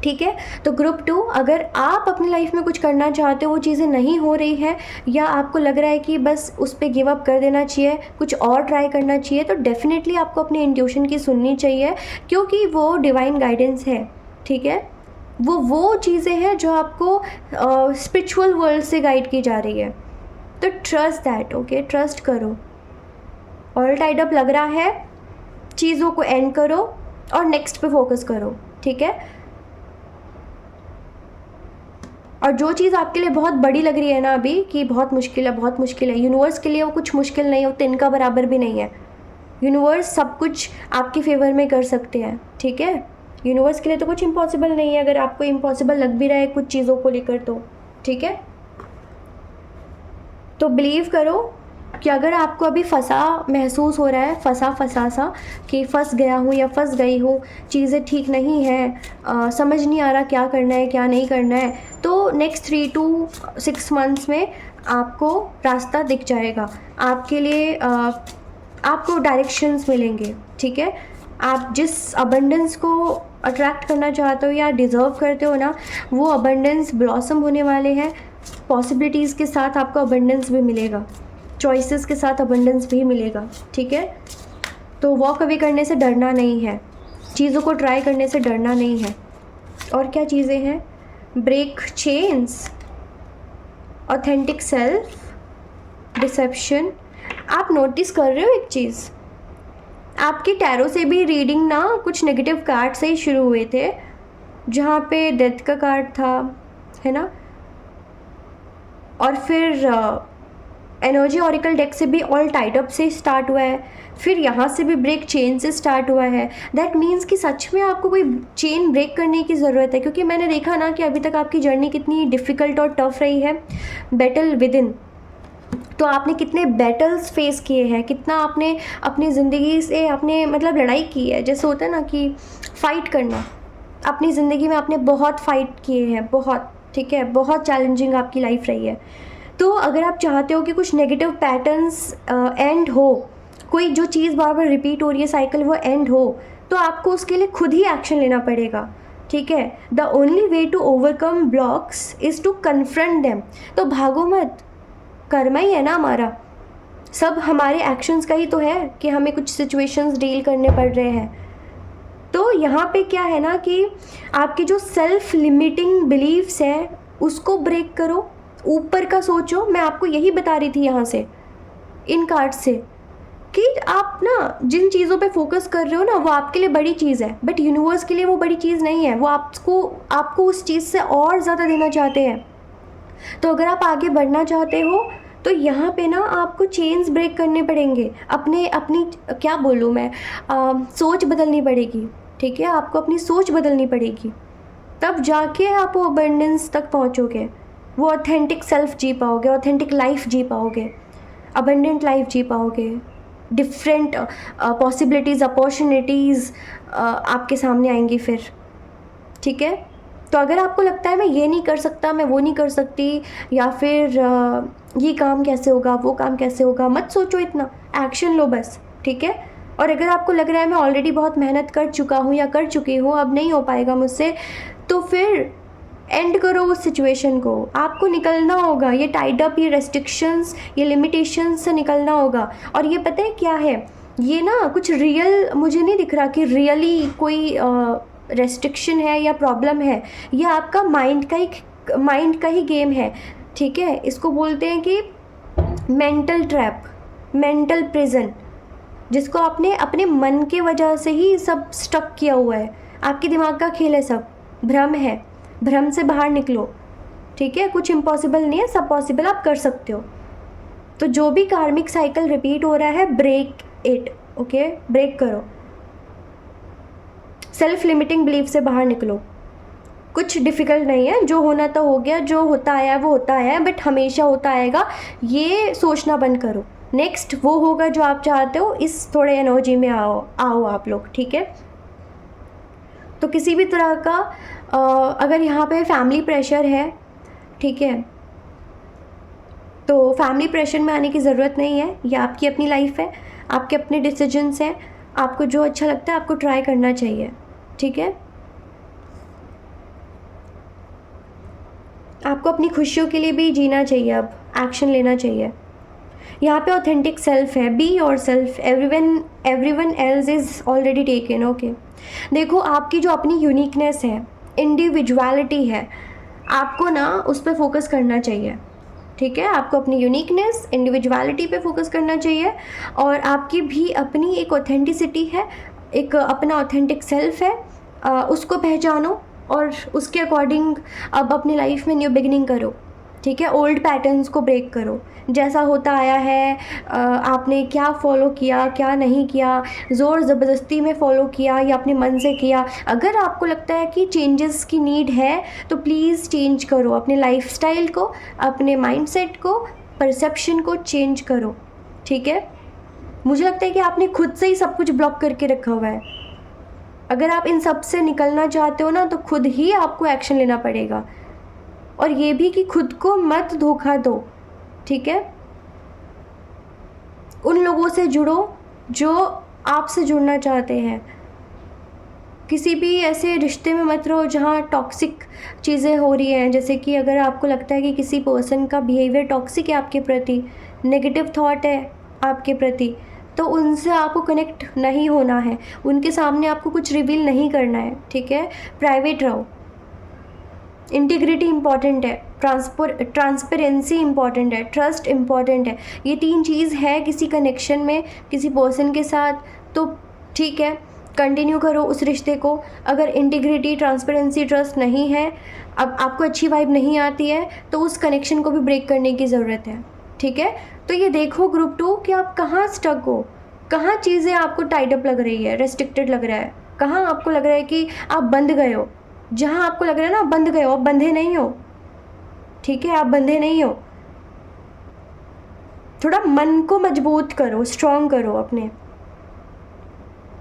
ठीक है, तो ग्रुप 2, अगर आप अपनी लाइफ में कुछ करना चाहते हो, वो चीज़ें नहीं हो रही है, या आपको लग रहा है कि बस उस पर गिव अप कर देना चाहिए, कुछ और ट्राई करना चाहिए, तो डेफिनेटली आपको अपनी इंट्यूशन की सुननी चाहिए, क्योंकि वो डिवाइन गाइडेंस है। ठीक है, वो चीज़ें हैं जो आपको स्पिरिचुअल वर्ल्ड से गाइड की जा रही है। तो ट्रस्ट दैट, ओके, ट्रस्ट करो। ऑल टाइड अप लग रहा है, चीज़ों को एंड करो और नेक्स्ट पे फोकस करो। ठीक है, और जो चीज़ आपके लिए बहुत बड़ी लग रही है ना अभी, कि बहुत मुश्किल है, बहुत मुश्किल है, यूनिवर्स के लिए वो कुछ मुश्किल नहीं, वो तिनका बराबर भी नहीं है। यूनिवर्स सब कुछ आपके फेवर में कर सकते हैं। ठीक है, यूनिवर्स के लिए तो कुछ इम्पॉसिबल नहीं है, अगर आपको इम्पॉसिबल लग भी रहा है कुछ चीज़ों को लेकर तो। ठीक है, तो बिलीव करो कि अगर आपको अभी फंसा महसूस हो रहा है, फंसा सा, कि फंस गया हूँ या फंस गई हूँ, चीज़ें ठीक नहीं हैं, समझ नहीं आ रहा क्या करना है क्या नहीं करना है, तो नेक्स्ट 3 to 6 मंथ्स में आपको रास्ता दिख जाएगा। आपके लिए आपको डायरेक्शंस मिलेंगे। ठीक है, आप जिस अबंडेंस को अट्रैक्ट करना चाहते हो या डिज़र्व करते हो ना, वो अबंडेंस ब्लॉसम होने वाले हैं। पॉसिबिलिटीज़ के साथ आपको अबंडेंस भी मिलेगा, चॉइसेस के साथ अबंडेंस भी मिलेगा। ठीक है, तो वॉक अवे करने से डरना नहीं है, चीज़ों को ट्राई करने से डरना नहीं है। और क्या चीज़ें हैं? Break chains, authentic self, deception. आप नोटिस कर रहे हो एक चीज़, आपके टैरो से भी रीडिंग ना कुछ नेगेटिव कार्ड से ही शुरू हुए थे, जहाँ पे डेथ का कार्ड था, है ना, और फिर एनर्जी ऑरिकल डेक से भी ऑल टाइड अप से स्टार्ट हुआ है, फिर यहाँ से भी ब्रेक चेन से स्टार्ट हुआ है। दैट मीन्स कि सच में आपको कोई चेन ब्रेक करने की ज़रूरत है, क्योंकि मैंने देखा ना कि अभी तक आपकी जर्नी कितनी डिफ़िकल्ट और टफ रही है। बैटल विद इन, तो आपने कितने बैटल्स फेस किए हैं, कितना आपने अपनी ज़िंदगी से आपने मतलब लड़ाई की है। जैसे होता है ना कि फ़ाइट करना, अपनी ज़िंदगी में आपने बहुत फ़ाइट किए हैं, बहुत। ठीक है, बहुत चैलेंजिंग आपकी लाइफ रही है। तो अगर आप चाहते हो कि कुछ नेगेटिव पैटर्न्स एंड हो, कोई जो चीज़ बार बार रिपीट हो रही है साइकिल वो एंड हो, तो आपको उसके लिए खुद ही एक्शन लेना पड़ेगा। ठीक है, the only way to overcome blocks is to confront them. तो भागो मत, कर्मा ही है ना हमारा, सब हमारे एक्शंस का ही तो है कि हमें कुछ सिचुएशंस डील करने पड़ रहे हैं। तो यहाँ पे क्या है ना कि आपके जो सेल्फ लिमिटिंग बिलीव्स हैं उसको ब्रेक करो, ऊपर का सोचो। मैं आपको यही बता रही थी यहाँ से, इन कार्ड से, कि आप ना जिन चीज़ों पे फोकस कर रहे हो ना वो आपके लिए बड़ी चीज़ है, बट यूनिवर्स के लिए वो बड़ी चीज़ नहीं है। वो आपको उस चीज़ से और ज़्यादा देना चाहते हैं। तो अगर आप आगे बढ़ना चाहते हो तो यहाँ पे ना आपको चेन्स ब्रेक करने पड़ेंगे, अपनी क्या बोलूँ मैं, सोच बदलनी पड़ेगी। ठीक है, आपको अपनी सोच बदलनी पड़ेगी, तब जाके आप वो अबंडेंस तक पहुँचोगे, वो ऑथेंटिक सेल्फ जी पाओगे, ऑथेंटिक लाइफ जी पाओगे, अबंडेंट लाइफ जी पाओगे। डिफरेंट पॉसिबिलिटीज़, अपॉर्चुनिटीज़ आपके सामने आएंगी फिर। ठीक है, तो अगर आपको लगता है मैं ये नहीं कर सकता, मैं वो नहीं कर सकती, या फिर ये काम कैसे होगा, वो काम कैसे होगा, मत सोचो इतना, एक्शन लो बस। ठीक है, और अगर आपको लग रहा है मैं ऑलरेडी बहुत मेहनत कर चुका हूँ या कर चुकी हूँ, अब नहीं हो पाएगा मुझसे, तो फिर एंड करो उस सिचुएशन को। आपको निकलना होगा, ये टाइड अप, ये रेस्ट्रिक्शंस, ये लिमिटेशंस से निकलना होगा। और ये पता है क्या है, ये ना कुछ रियल मुझे नहीं दिख रहा कि रियली कोई रेस्ट्रिक्शन है या प्रॉब्लम है, ये आपका माइंड का ही गेम है। ठीक है, इसको बोलते हैं कि मेंटल ट्रैप, मेंटल प्रिजन, जिसको आपने अपने मन के वजह से ही सब स्टक किया हुआ है। आपके दिमाग का खेल है, सब भ्रम है, भ्रम से बाहर निकलो। ठीक है, कुछ इम्पॉसिबल नहीं है, सब पॉसिबल आप कर सकते हो। तो जो भी कार्मिक साइकिल रिपीट हो रहा है, ब्रेक इट। ओके, ब्रेक करो, सेल्फ लिमिटिंग बिलीफ से बाहर निकलो। कुछ डिफ़िकल्ट नहीं है, जो होना तो हो गया, जो होता आया है वो होता आया है, बट हमेशा होता आएगा ये सोचना बंद करो। नेक्स्ट वो होगा जो आप चाहते हो, इस थोड़े एनर्जी में आओ आप लोग, ठीक है। तो किसी भी तरह का अगर यहाँ पे फैमिली प्रेशर है, ठीक है, तो फैमिली प्रेशर में आने की ज़रूरत नहीं है। ये आपकी अपनी लाइफ है, आपके अपने डिसीजंस हैं, आपको जो अच्छा लगता है आपको ट्राई करना चाहिए, ठीक है। आपको अपनी खुशियों के लिए भी जीना चाहिए, अब एक्शन लेना चाहिए। यहाँ पे ऑथेंटिक सेल्फ है, be your self, everyone else is already taken, okay. देखो आपकी जो अपनी यूनिकनेस है, इंडिविजुअलिटी है, आपको ना उस पर फोकस करना चाहिए, ठीक है। आपको अपनी यूनिकनेस, इंडिविजुअलिटी पे फोकस करना चाहिए, और आपकी भी अपनी एक ऑथेंटिसिटी है, एक अपना ऑथेंटिक सेल्फ है, उसको पहचानो और उसके अकॉर्डिंग अब अपनी लाइफ में न्यू बिगिनिंग करो, ठीक है। ओल्ड पैटर्न्स को ब्रेक करो, जैसा होता आया है आपने क्या फॉलो किया, क्या नहीं किया, ज़ोर ज़बरदस्ती में फ़ॉलो किया या अपने मन से किया। अगर आपको लगता है कि चेंजेस की नीड है तो प्लीज़ चेंज करो अपने लाइफस्टाइल को, अपने माइंडसेट को, परसेप्शन को चेंज करो, ठीक है। मुझे लगता है कि आपने खुद से ही सब कुछ ब्लॉक करके रखा हुआ है। अगर आप इन सब से निकलना चाहते हो ना, तो खुद ही आपको एक्शन लेना पड़ेगा, और ये भी कि खुद को मत धोखा दो, ठीक है। उन लोगों से जुड़ो जो आपसे जुड़ना चाहते हैं। किसी भी ऐसे रिश्ते में मत रहो जहाँ टॉक्सिक चीज़ें हो रही हैं, जैसे कि अगर आपको लगता है कि किसी पर्सन का बिहेवियर टॉक्सिक है आपके प्रति, नेगेटिव थॉट है आपके प्रति, तो उनसे आपको कनेक्ट नहीं होना है, उनके सामने आपको कुछ रिवील नहीं करना है, ठीक है। प्राइवेट रहो। इंटीग्रिटी इम्पॉर्टेंट है, ट्रांसपेरेंसी इम्पॉर्टेंट है, ट्रस्ट इम्पॉर्टेंट है। ये 3 चीज़ है किसी कनेक्शन में, किसी पर्सन के साथ, तो ठीक है, कंटिन्यू करो उस रिश्ते को। अगर इंटीग्रिटी, ट्रांसपेरेंसी, ट्रस्ट नहीं है, अब आपको अच्छी वाइब नहीं आती है, तो उस कनेक्शन को भी ब्रेक करने की ज़रूरत है, ठीक है। तो ये देखो ग्रुप 2 कि आप कहाँ स्टक हो, कहाँ चीज़ें आपको टाइड अप लग रही है, रेस्ट्रिक्टेड लग रहा है, कहाँ आपको लग रहा है कि आप बंध गए हो। जहाँ आपको लग रहा है ना आप बंध गए हो, आप बंधे नहीं हो, ठीक है, आप बंधे नहीं हो। थोड़ा मन को मजबूत करो, स्ट्रॉन्ग करो अपने,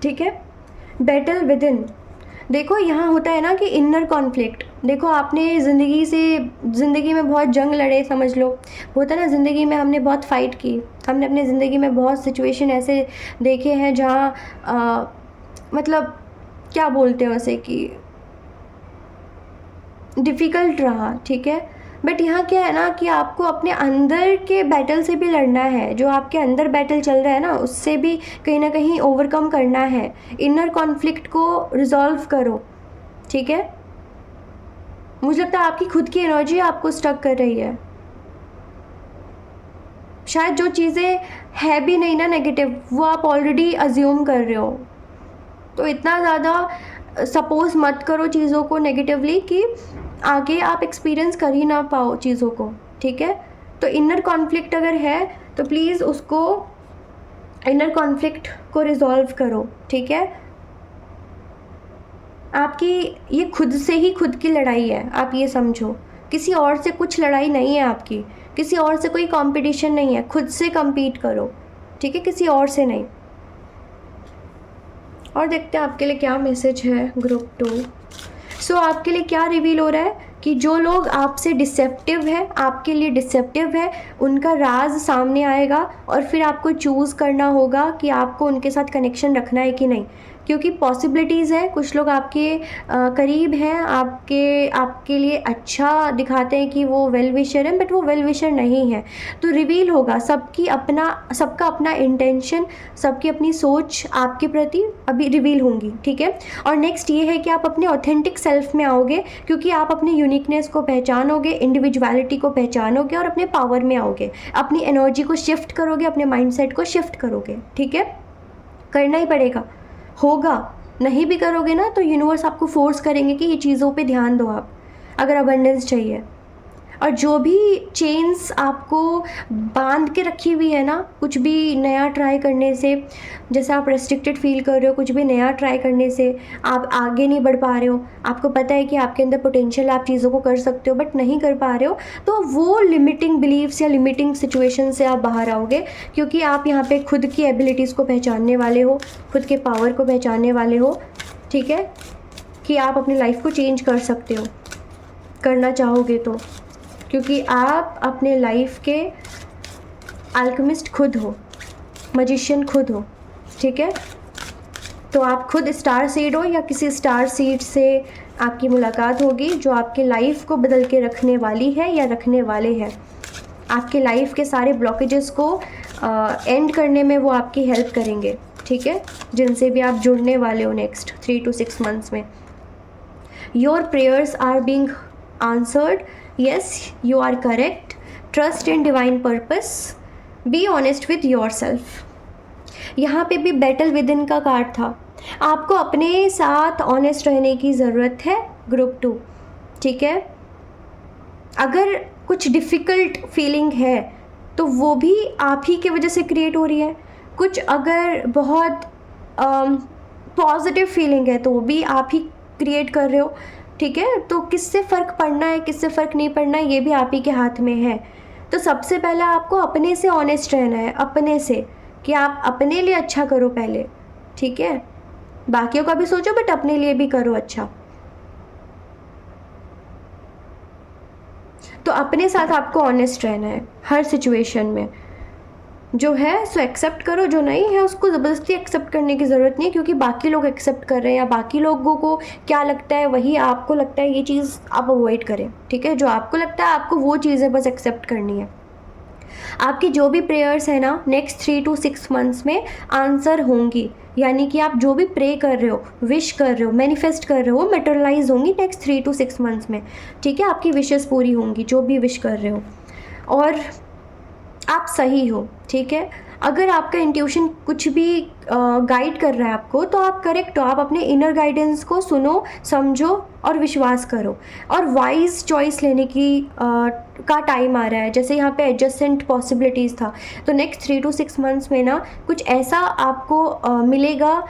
ठीक है। बैटल विद इन, देखो यहाँ होता है ना कि इनर कॉन्फ्लिक्ट। देखो आपने ज़िंदगी में बहुत जंग लड़े, समझ लो, होता है ना, ज़िंदगी में हमने बहुत फ़ाइट की, हमने अपनी ज़िंदगी में बहुत सिचुएशन ऐसे देखे हैं जहाँ मतलब क्या बोलते हैं उसे कि डिफ़िकल्ट रहा, ठीक है। बट यहाँ क्या है ना कि आपको अपने अंदर के बैटल से भी लड़ना है, जो आपके अंदर बैटल चल रहा है ना, उससे भी कहीं ना कहीं ओवरकम करना है। इनर कॉन्फ्लिक्ट को रिजॉल्व करो, ठीक है। मुझे लगता है आपकी खुद की एनर्जी आपको स्टक कर रही है, शायद जो चीज़ें है भी नहीं ना नेगेटिव, वो आप ऑलरेडी अज्यूम कर रहे हो। तो इतना ज़्यादा सपोज मत करो चीज़ों को नेगेटिवली कि आगे आप एक्सपीरियंस कर ही ना पाओ चीज़ों को, ठीक है। तो इनर कॉन्फ्लिक्ट अगर है तो प्लीज़ उसको, इनर कॉन्फ्लिक्ट को रिजॉल्व करो, ठीक है। आपकी ये खुद से ही खुद की लड़ाई है, आप ये समझो, किसी और से कुछ लड़ाई नहीं है आपकी, किसी और से कोई कंपटीशन नहीं है, खुद से compete करो, ठीक है, किसी और से नहीं। और देखते हैं आपके लिए क्या मैसेज है ग्रुप 2। सो आपके लिए क्या रिवील हो रहा है कि जो लोग आपसे डिसेप्टिव है, आपके लिए डिसेप्टिव है, उनका राज सामने आएगा, और फिर आपको चूज़ करना होगा कि आपको उनके साथ कनेक्शन रखना है कि नहीं, क्योंकि पॉसिबिलिटीज़ है। कुछ लोग आपके करीब हैं, आपके लिए अच्छा दिखाते हैं कि वो वेल विशर है, बट वो वेल विशर नहीं है। तो रिवील होगा सबका अपना इंटेंशन, सबकी अपनी सोच आपके प्रति अभी रिवील होंगी, ठीक है। और नेक्स्ट ये है कि आप अपने ऑथेंटिक सेल्फ में आओगे, क्योंकि आप अपनी यूनिकनेस को पहचानोगे, इंडिविजुअलिटी को पहचानोगे, और अपने पावर में आओगे, अपनी एनर्जी को शिफ्ट करोगे, अपने माइंडसेट को शिफ्ट करोगे, ठीक है। करना ही पड़ेगा, होगा। नहीं भी करोगे ना तो यूनिवर्स आपको फोर्स करेंगे कि ये चीज़ों पे ध्यान दो आप, अगर अबंडेंस चाहिए। और जो भी चेन्स आपको बांध के रखी हुई है ना, कुछ भी नया ट्राई करने से, जैसे आप रेस्ट्रिक्टेड फील कर रहे हो, कुछ भी नया ट्राई करने से आप आगे नहीं बढ़ पा रहे हो, आपको पता है कि आपके अंदर पोटेंशियल, आप चीज़ों को कर सकते हो बट नहीं कर पा रहे हो, तो वो लिमिटिंग बिलीव्स या लिमिटिंग सिचुएशन से आप बाहर आओगे, क्योंकि आप यहाँ पे खुद की एबिलिटीज़ को पहचानने वाले हो, खुद के पावर को पहचानने वाले हो, ठीक है, कि आप अपनी लाइफ को चेंज कर सकते हो, करना चाहोगे तो, क्योंकि आप अपने लाइफ के अल्केमिस्ट खुद हो, मैजिशियन खुद हो, ठीक है। तो आप खुद स्टार सीड हो या किसी स्टार सीड से आपकी मुलाकात होगी जो आपकी लाइफ को बदल के रखने वाली है या रखने वाले हैं। आपकी लाइफ के सारे ब्लॉकेजेस को एंड करने में वो आपकी हेल्प करेंगे, ठीक है, जिनसे भी आप जुड़ने वाले हो नेक्स्ट 3 to 6 months में। Your prayers are being answered, yes you are correct, trust in divine purpose, be honest with yourself. यहाँ पे भी बैटल विद इन का कार्ड था, आपको अपने साथ ऑनेस्ट रहने की ज़रूरत है ग्रुप 2, ठीक है। अगर कुछ डिफ़िकल्ट फीलिंग है तो वो भी आप ही की वजह से क्रिएट हो रही है, कुछ अगर बहुत पॉजिटिव फीलिंग है तो वो भी आप ही क्रिएट कर रहे हो, ठीक है। तो किससे फ़र्क पड़ना है, किससे फ़र्क नहीं पड़ना है, ये भी आप ही के हाथ में है। तो सबसे पहले आपको अपने से ऑनेस्ट रहना है, अपने से, कि आप अपने लिए अच्छा करो पहले, ठीक है। बाकियों का भी सोचो बट अपने लिए भी करो अच्छा। तो अपने साथ आपको ऑनेस्ट रहना है हर सिचुएशन में, जो है सो एक्सेप्ट करो, जो नहीं है उसको ज़बरदस्ती एक्सेप्ट करने की ज़रूरत नहीं है, क्योंकि बाकी लोग एक्सेप्ट कर रहे हैं या बाकी लोगों को क्या लगता है वही आपको लगता है, ये चीज़ आप अवॉइड करें, ठीक है। जो आपको लगता है आपको वो चीज़ें बस एक्सेप्ट करनी है। आपकी जो भी प्रेयर्स है ना नेक्स्ट 3 to 6 months में आंसर होंगी, यानी कि आप जो भी प्रे कर रहे हो, विश कर रहे हो, मैनिफेस्ट कर रहे हो, मटेरियलाइज होंगी नेक्स्ट 3 to 6 months में, ठीक है। आपकी विशेस पूरी होंगी जो भी विश कर रहे हो, और आप सही हो, ठीक है। अगर आपका इंट्यूशन कुछ भी गाइड कर रहा है आपको, तो आप करेक्ट हो, आप अपने इनर गाइडेंस को सुनो, समझो और विश्वास करो, और वाइज चॉइस लेने की का टाइम आ रहा है। जैसे यहाँ पे एडजस्टेंट पॉसिबिलिटीज़ था, तो नेक्स्ट 3 to 6 months में ना कुछ ऐसा आपको मिलेगा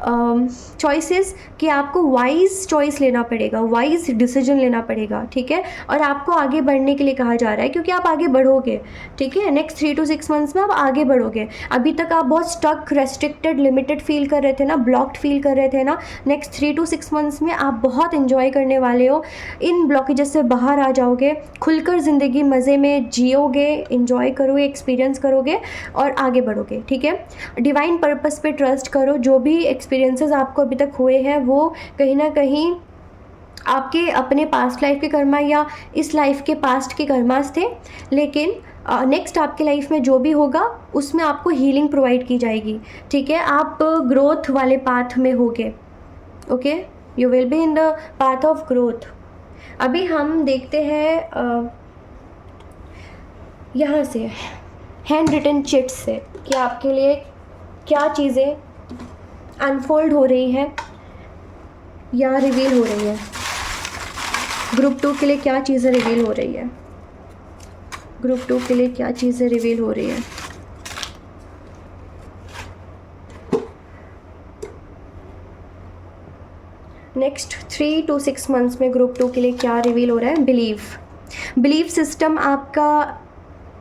चॉइसेस कि आपको वाइज चॉइस लेना पड़ेगा, वाइज डिसीजन लेना पड़ेगा, ठीक है। और आपको आगे बढ़ने के लिए कहा जा रहा है, क्योंकि आप आगे बढ़ोगे, ठीक है। नेक्स्ट 3 to 6 months में आप आगे बढ़ोगे। अभी तक आप बहुत स्टक, रेस्ट्रिक्टेड, लिमिटेड फील कर रहे थे ना, ब्लॉक्ड फील कर रहे थे ना, नेक्स्ट 3 to 6 months में आप बहुत इन्जॉय करने वाले हो, इन ब्लॉकेजेस से बाहर आ जाओगे, खुलकर ज़िंदगी मज़े में जियोगे, इन्जॉय करोगे, एक्सपीरियंस करोगे और आगे बढ़ोगे, ठीक है। डिवाइन पर्पस पे ट्रस्ट करो, जो भी एक्सपीरियंसेस आपको अभी तक हुए हैं वो कहीं ना कहीं आपके अपने पास्ट लाइफ के कर्मा या इस लाइफ के पास्ट के कर्मास थे, लेकिन नेक्स्ट आपके लाइफ में जो भी होगा उसमें आपको हीलिंग प्रोवाइड की जाएगी, ठीक है। आप ग्रोथ वाले पाथ में होगे, okay, you will be in the path of growth. अभी हम देखते हैं यहाँ से हैंड रिटन चिट्स से कि आपके लिए क्या चीज़ें अनफोल्ड हो रही है या रिवील हो रही है। ग्रुप 2 के लिए क्या चीज़ें रिवील हो रही है, ग्रुप 2 के लिए क्या चीज़ें रिवील हो रही है। नेक्स्ट 3 to 6 months में ग्रुप 2 के लिए क्या रिवील हो रहा है। बिलीफ सिस्टम आपका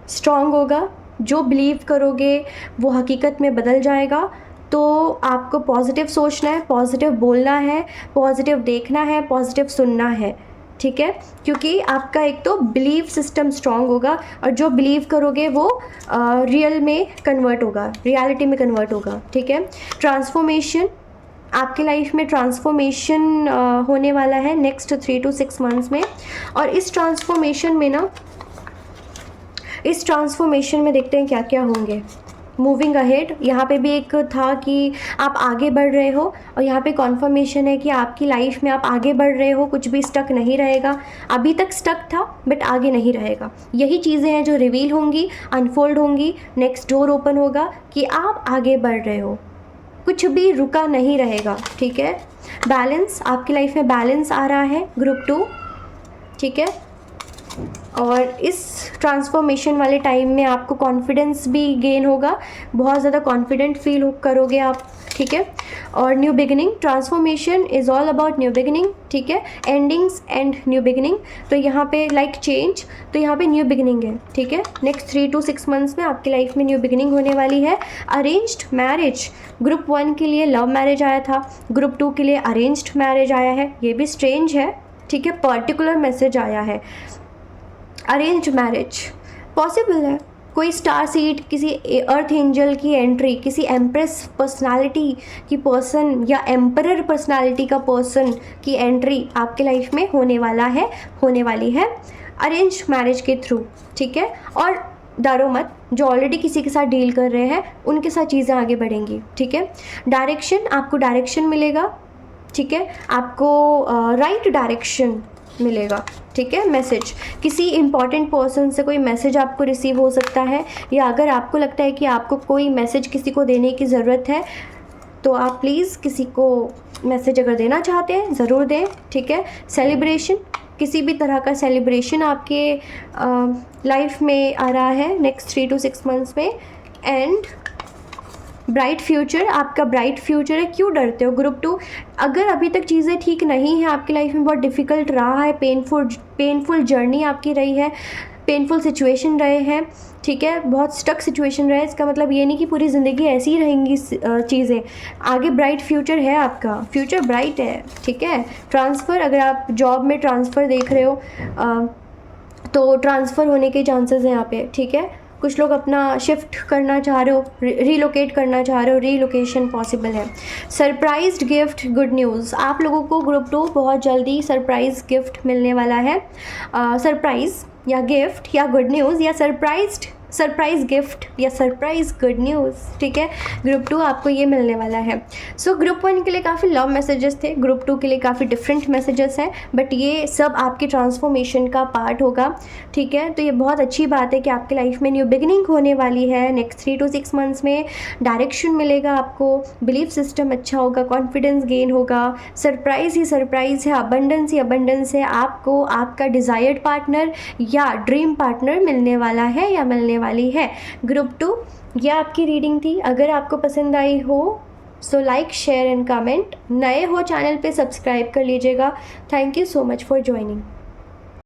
स्ट्रॉन्ग होगा, जो बिलीव करोगे वो हकीकत में बदल जाएगा। तो आपको पॉजिटिव सोचना है, पॉजिटिव बोलना है, पॉजिटिव देखना है, पॉजिटिव सुनना है, ठीक है। क्योंकि आपका एक तो बिलीव सिस्टम स्ट्रॉन्ग होगा और जो बिलीव करोगे वो रियल में कन्वर्ट होगा, रियलिटी में कन्वर्ट होगा, ठीक है। ट्रांसफॉर्मेशन, आपके लाइफ में ट्रांसफॉर्मेशन होने वाला है नेक्स्ट 3 to 6 months में। और इस ट्रांसफॉर्मेशन में देखते हैं क्या क्या होंगे। मूविंग अहेड, यहाँ पे भी एक था कि आप आगे बढ़ रहे हो, और यहाँ पे कॉन्फर्मेशन है कि आपकी लाइफ में आप आगे बढ़ रहे हो, कुछ भी स्टक नहीं रहेगा। अभी तक स्टक था बट आगे नहीं रहेगा। यही चीज़ें हैं जो रिवील होंगी, अनफोल्ड होंगी, नेक्स्ट डोर ओपन होगा कि आप आगे बढ़ रहे हो, कुछ भी रुका नहीं रहेगा, ठीक है। बैलेंस, आपकी लाइफ में बैलेंस आ रहा है ग्रुप 2, ठीक है। और इस ट्रांसफॉर्मेशन वाले टाइम में आपको कॉन्फिडेंस भी गेन होगा, बहुत ज़्यादा कॉन्फिडेंट फील करोगे आप, ठीक है। और new beginning, transformation is all about new beginning, ठीक है, एंडिंग्स एंड न्यू बिगिनिंग। तो यहाँ पे लाइक चेंज, तो यहाँ पे न्यू बिगिनिंग है, ठीक है। नेक्स्ट 3 to 6 मंथ्स में आपकी लाइफ में न्यू बिगिनिंग होने वाली है। अरेंज्ड मैरिज, ग्रुप 1 के लिए लव मैरिज आया था, ग्रुप 2 के लिए अरेंज्ड मैरिज आया है, ये भी स्ट्रेंज है, ठीक है, पर्टिकुलर मैसेज आया है। अरेंज मैरिज पॉसिबल है, कोई स्टार सीड, किसी अर्थ एंजल की एंट्री, किसी एम्प्रेस पर्सनालिटी की पर्सन या एम्परर पर्सनालिटी का पर्सन की एंट्री आपके लाइफ में होने वाली है अरेंज मैरिज के थ्रू, ठीक है। और डरो मत, जो ऑलरेडी किसी के साथ डील कर रहे हैं उनके साथ चीज़ें आगे बढ़ेंगी, ठीक है। डायरेक्शन, आपको डायरेक्शन मिलेगा, ठीक है, आपको राइट डायरेक्शन मिलेगा, ठीक है। मैसेज, किसी इंपॉर्टेंट पर्सन से कोई मैसेज आपको रिसीव हो सकता है, या अगर आपको लगता है कि आपको कोई मैसेज किसी को देने की ज़रूरत है तो आप प्लीज़ किसी को मैसेज अगर देना चाहते हैं ज़रूर दें, ठीक है। सेलिब्रेशन, किसी भी तरह का सेलिब्रेशन आपके लाइफ में आ रहा है नेक्स्ट 3 to 6 मंथ्स में। एंड ब्राइट फ्यूचर, आपका ब्राइट फ्यूचर है। क्यों डरते हो? ग्रुप 2, अगर अभी तक चीज़ें ठीक नहीं हैं, आपकी लाइफ में बहुत डिफ़िकल्ट रहा है, पेनफुल जर्नी आपकी रही है, पेनफुल सिचुएशन रहे हैं, ठीक है, बहुत स्टक सिचुएशन रहे, इसका मतलब ये नहीं कि पूरी ज़िंदगी ऐसी ही रहेंगी चीज़ें, आगे ब्राइट फ्यूचर है, आपका फ्यूचर ब्राइट है, ठीक है। ट्रांसफ़र, अगर आप जॉब में ट्रांसफ़र देख रहे हो तो ट्रांसफ़र होने के चांसेस हैं यहाँ पे, ठीक है। कुछ लोग अपना शिफ्ट करना चाह रहे हो, रीलोकेट करना चाह रहे हो, रीलोकेशन पॉसिबल है। सरप्राइज्ड गिफ्ट, गुड न्यूज़, आप लोगों को ग्रुप 2 बहुत जल्दी सरप्राइज़ गिफ्ट मिलने वाला है। सरप्राइज़ या गिफ्ट या गुड न्यूज़ या सरप्राइज़ गिफ्ट या सरप्राइज़ गुड न्यूज़, ठीक है, ग्रुप 2 आपको ये मिलने वाला है। सो ग्रुप 1 के लिए काफ़ी लव मैसेजेस थे, ग्रुप 2 के लिए काफ़ी डिफरेंट मैसेजेस हैं, बट ये सब आपके ट्रांसफॉर्मेशन का पार्ट होगा, ठीक है। तो ये बहुत अच्छी बात है कि आपके लाइफ में न्यू बिगिनिंग होने वाली है नेक्स्ट 3 to 6 मंथ्स में। डायरेक्शन मिलेगा आपको, बिलीफ सिस्टम अच्छा होगा, कॉन्फिडेंस गेन होगा, सरप्राइज़ ही सरप्राइज़ है, अबंडेंस ही अबंडेंस है, आपको आपका डिज़ायर्ड पार्टनर या ड्रीम पार्टनर मिलने वाला है या मिलने वाली है। ग्रुप 2, यह आपकी रीडिंग थी। अगर आपको पसंद आई हो so like, share and comment. नए हो चैनल पे सब्सक्राइब कर लीजिएगा। Thank you so much for joining.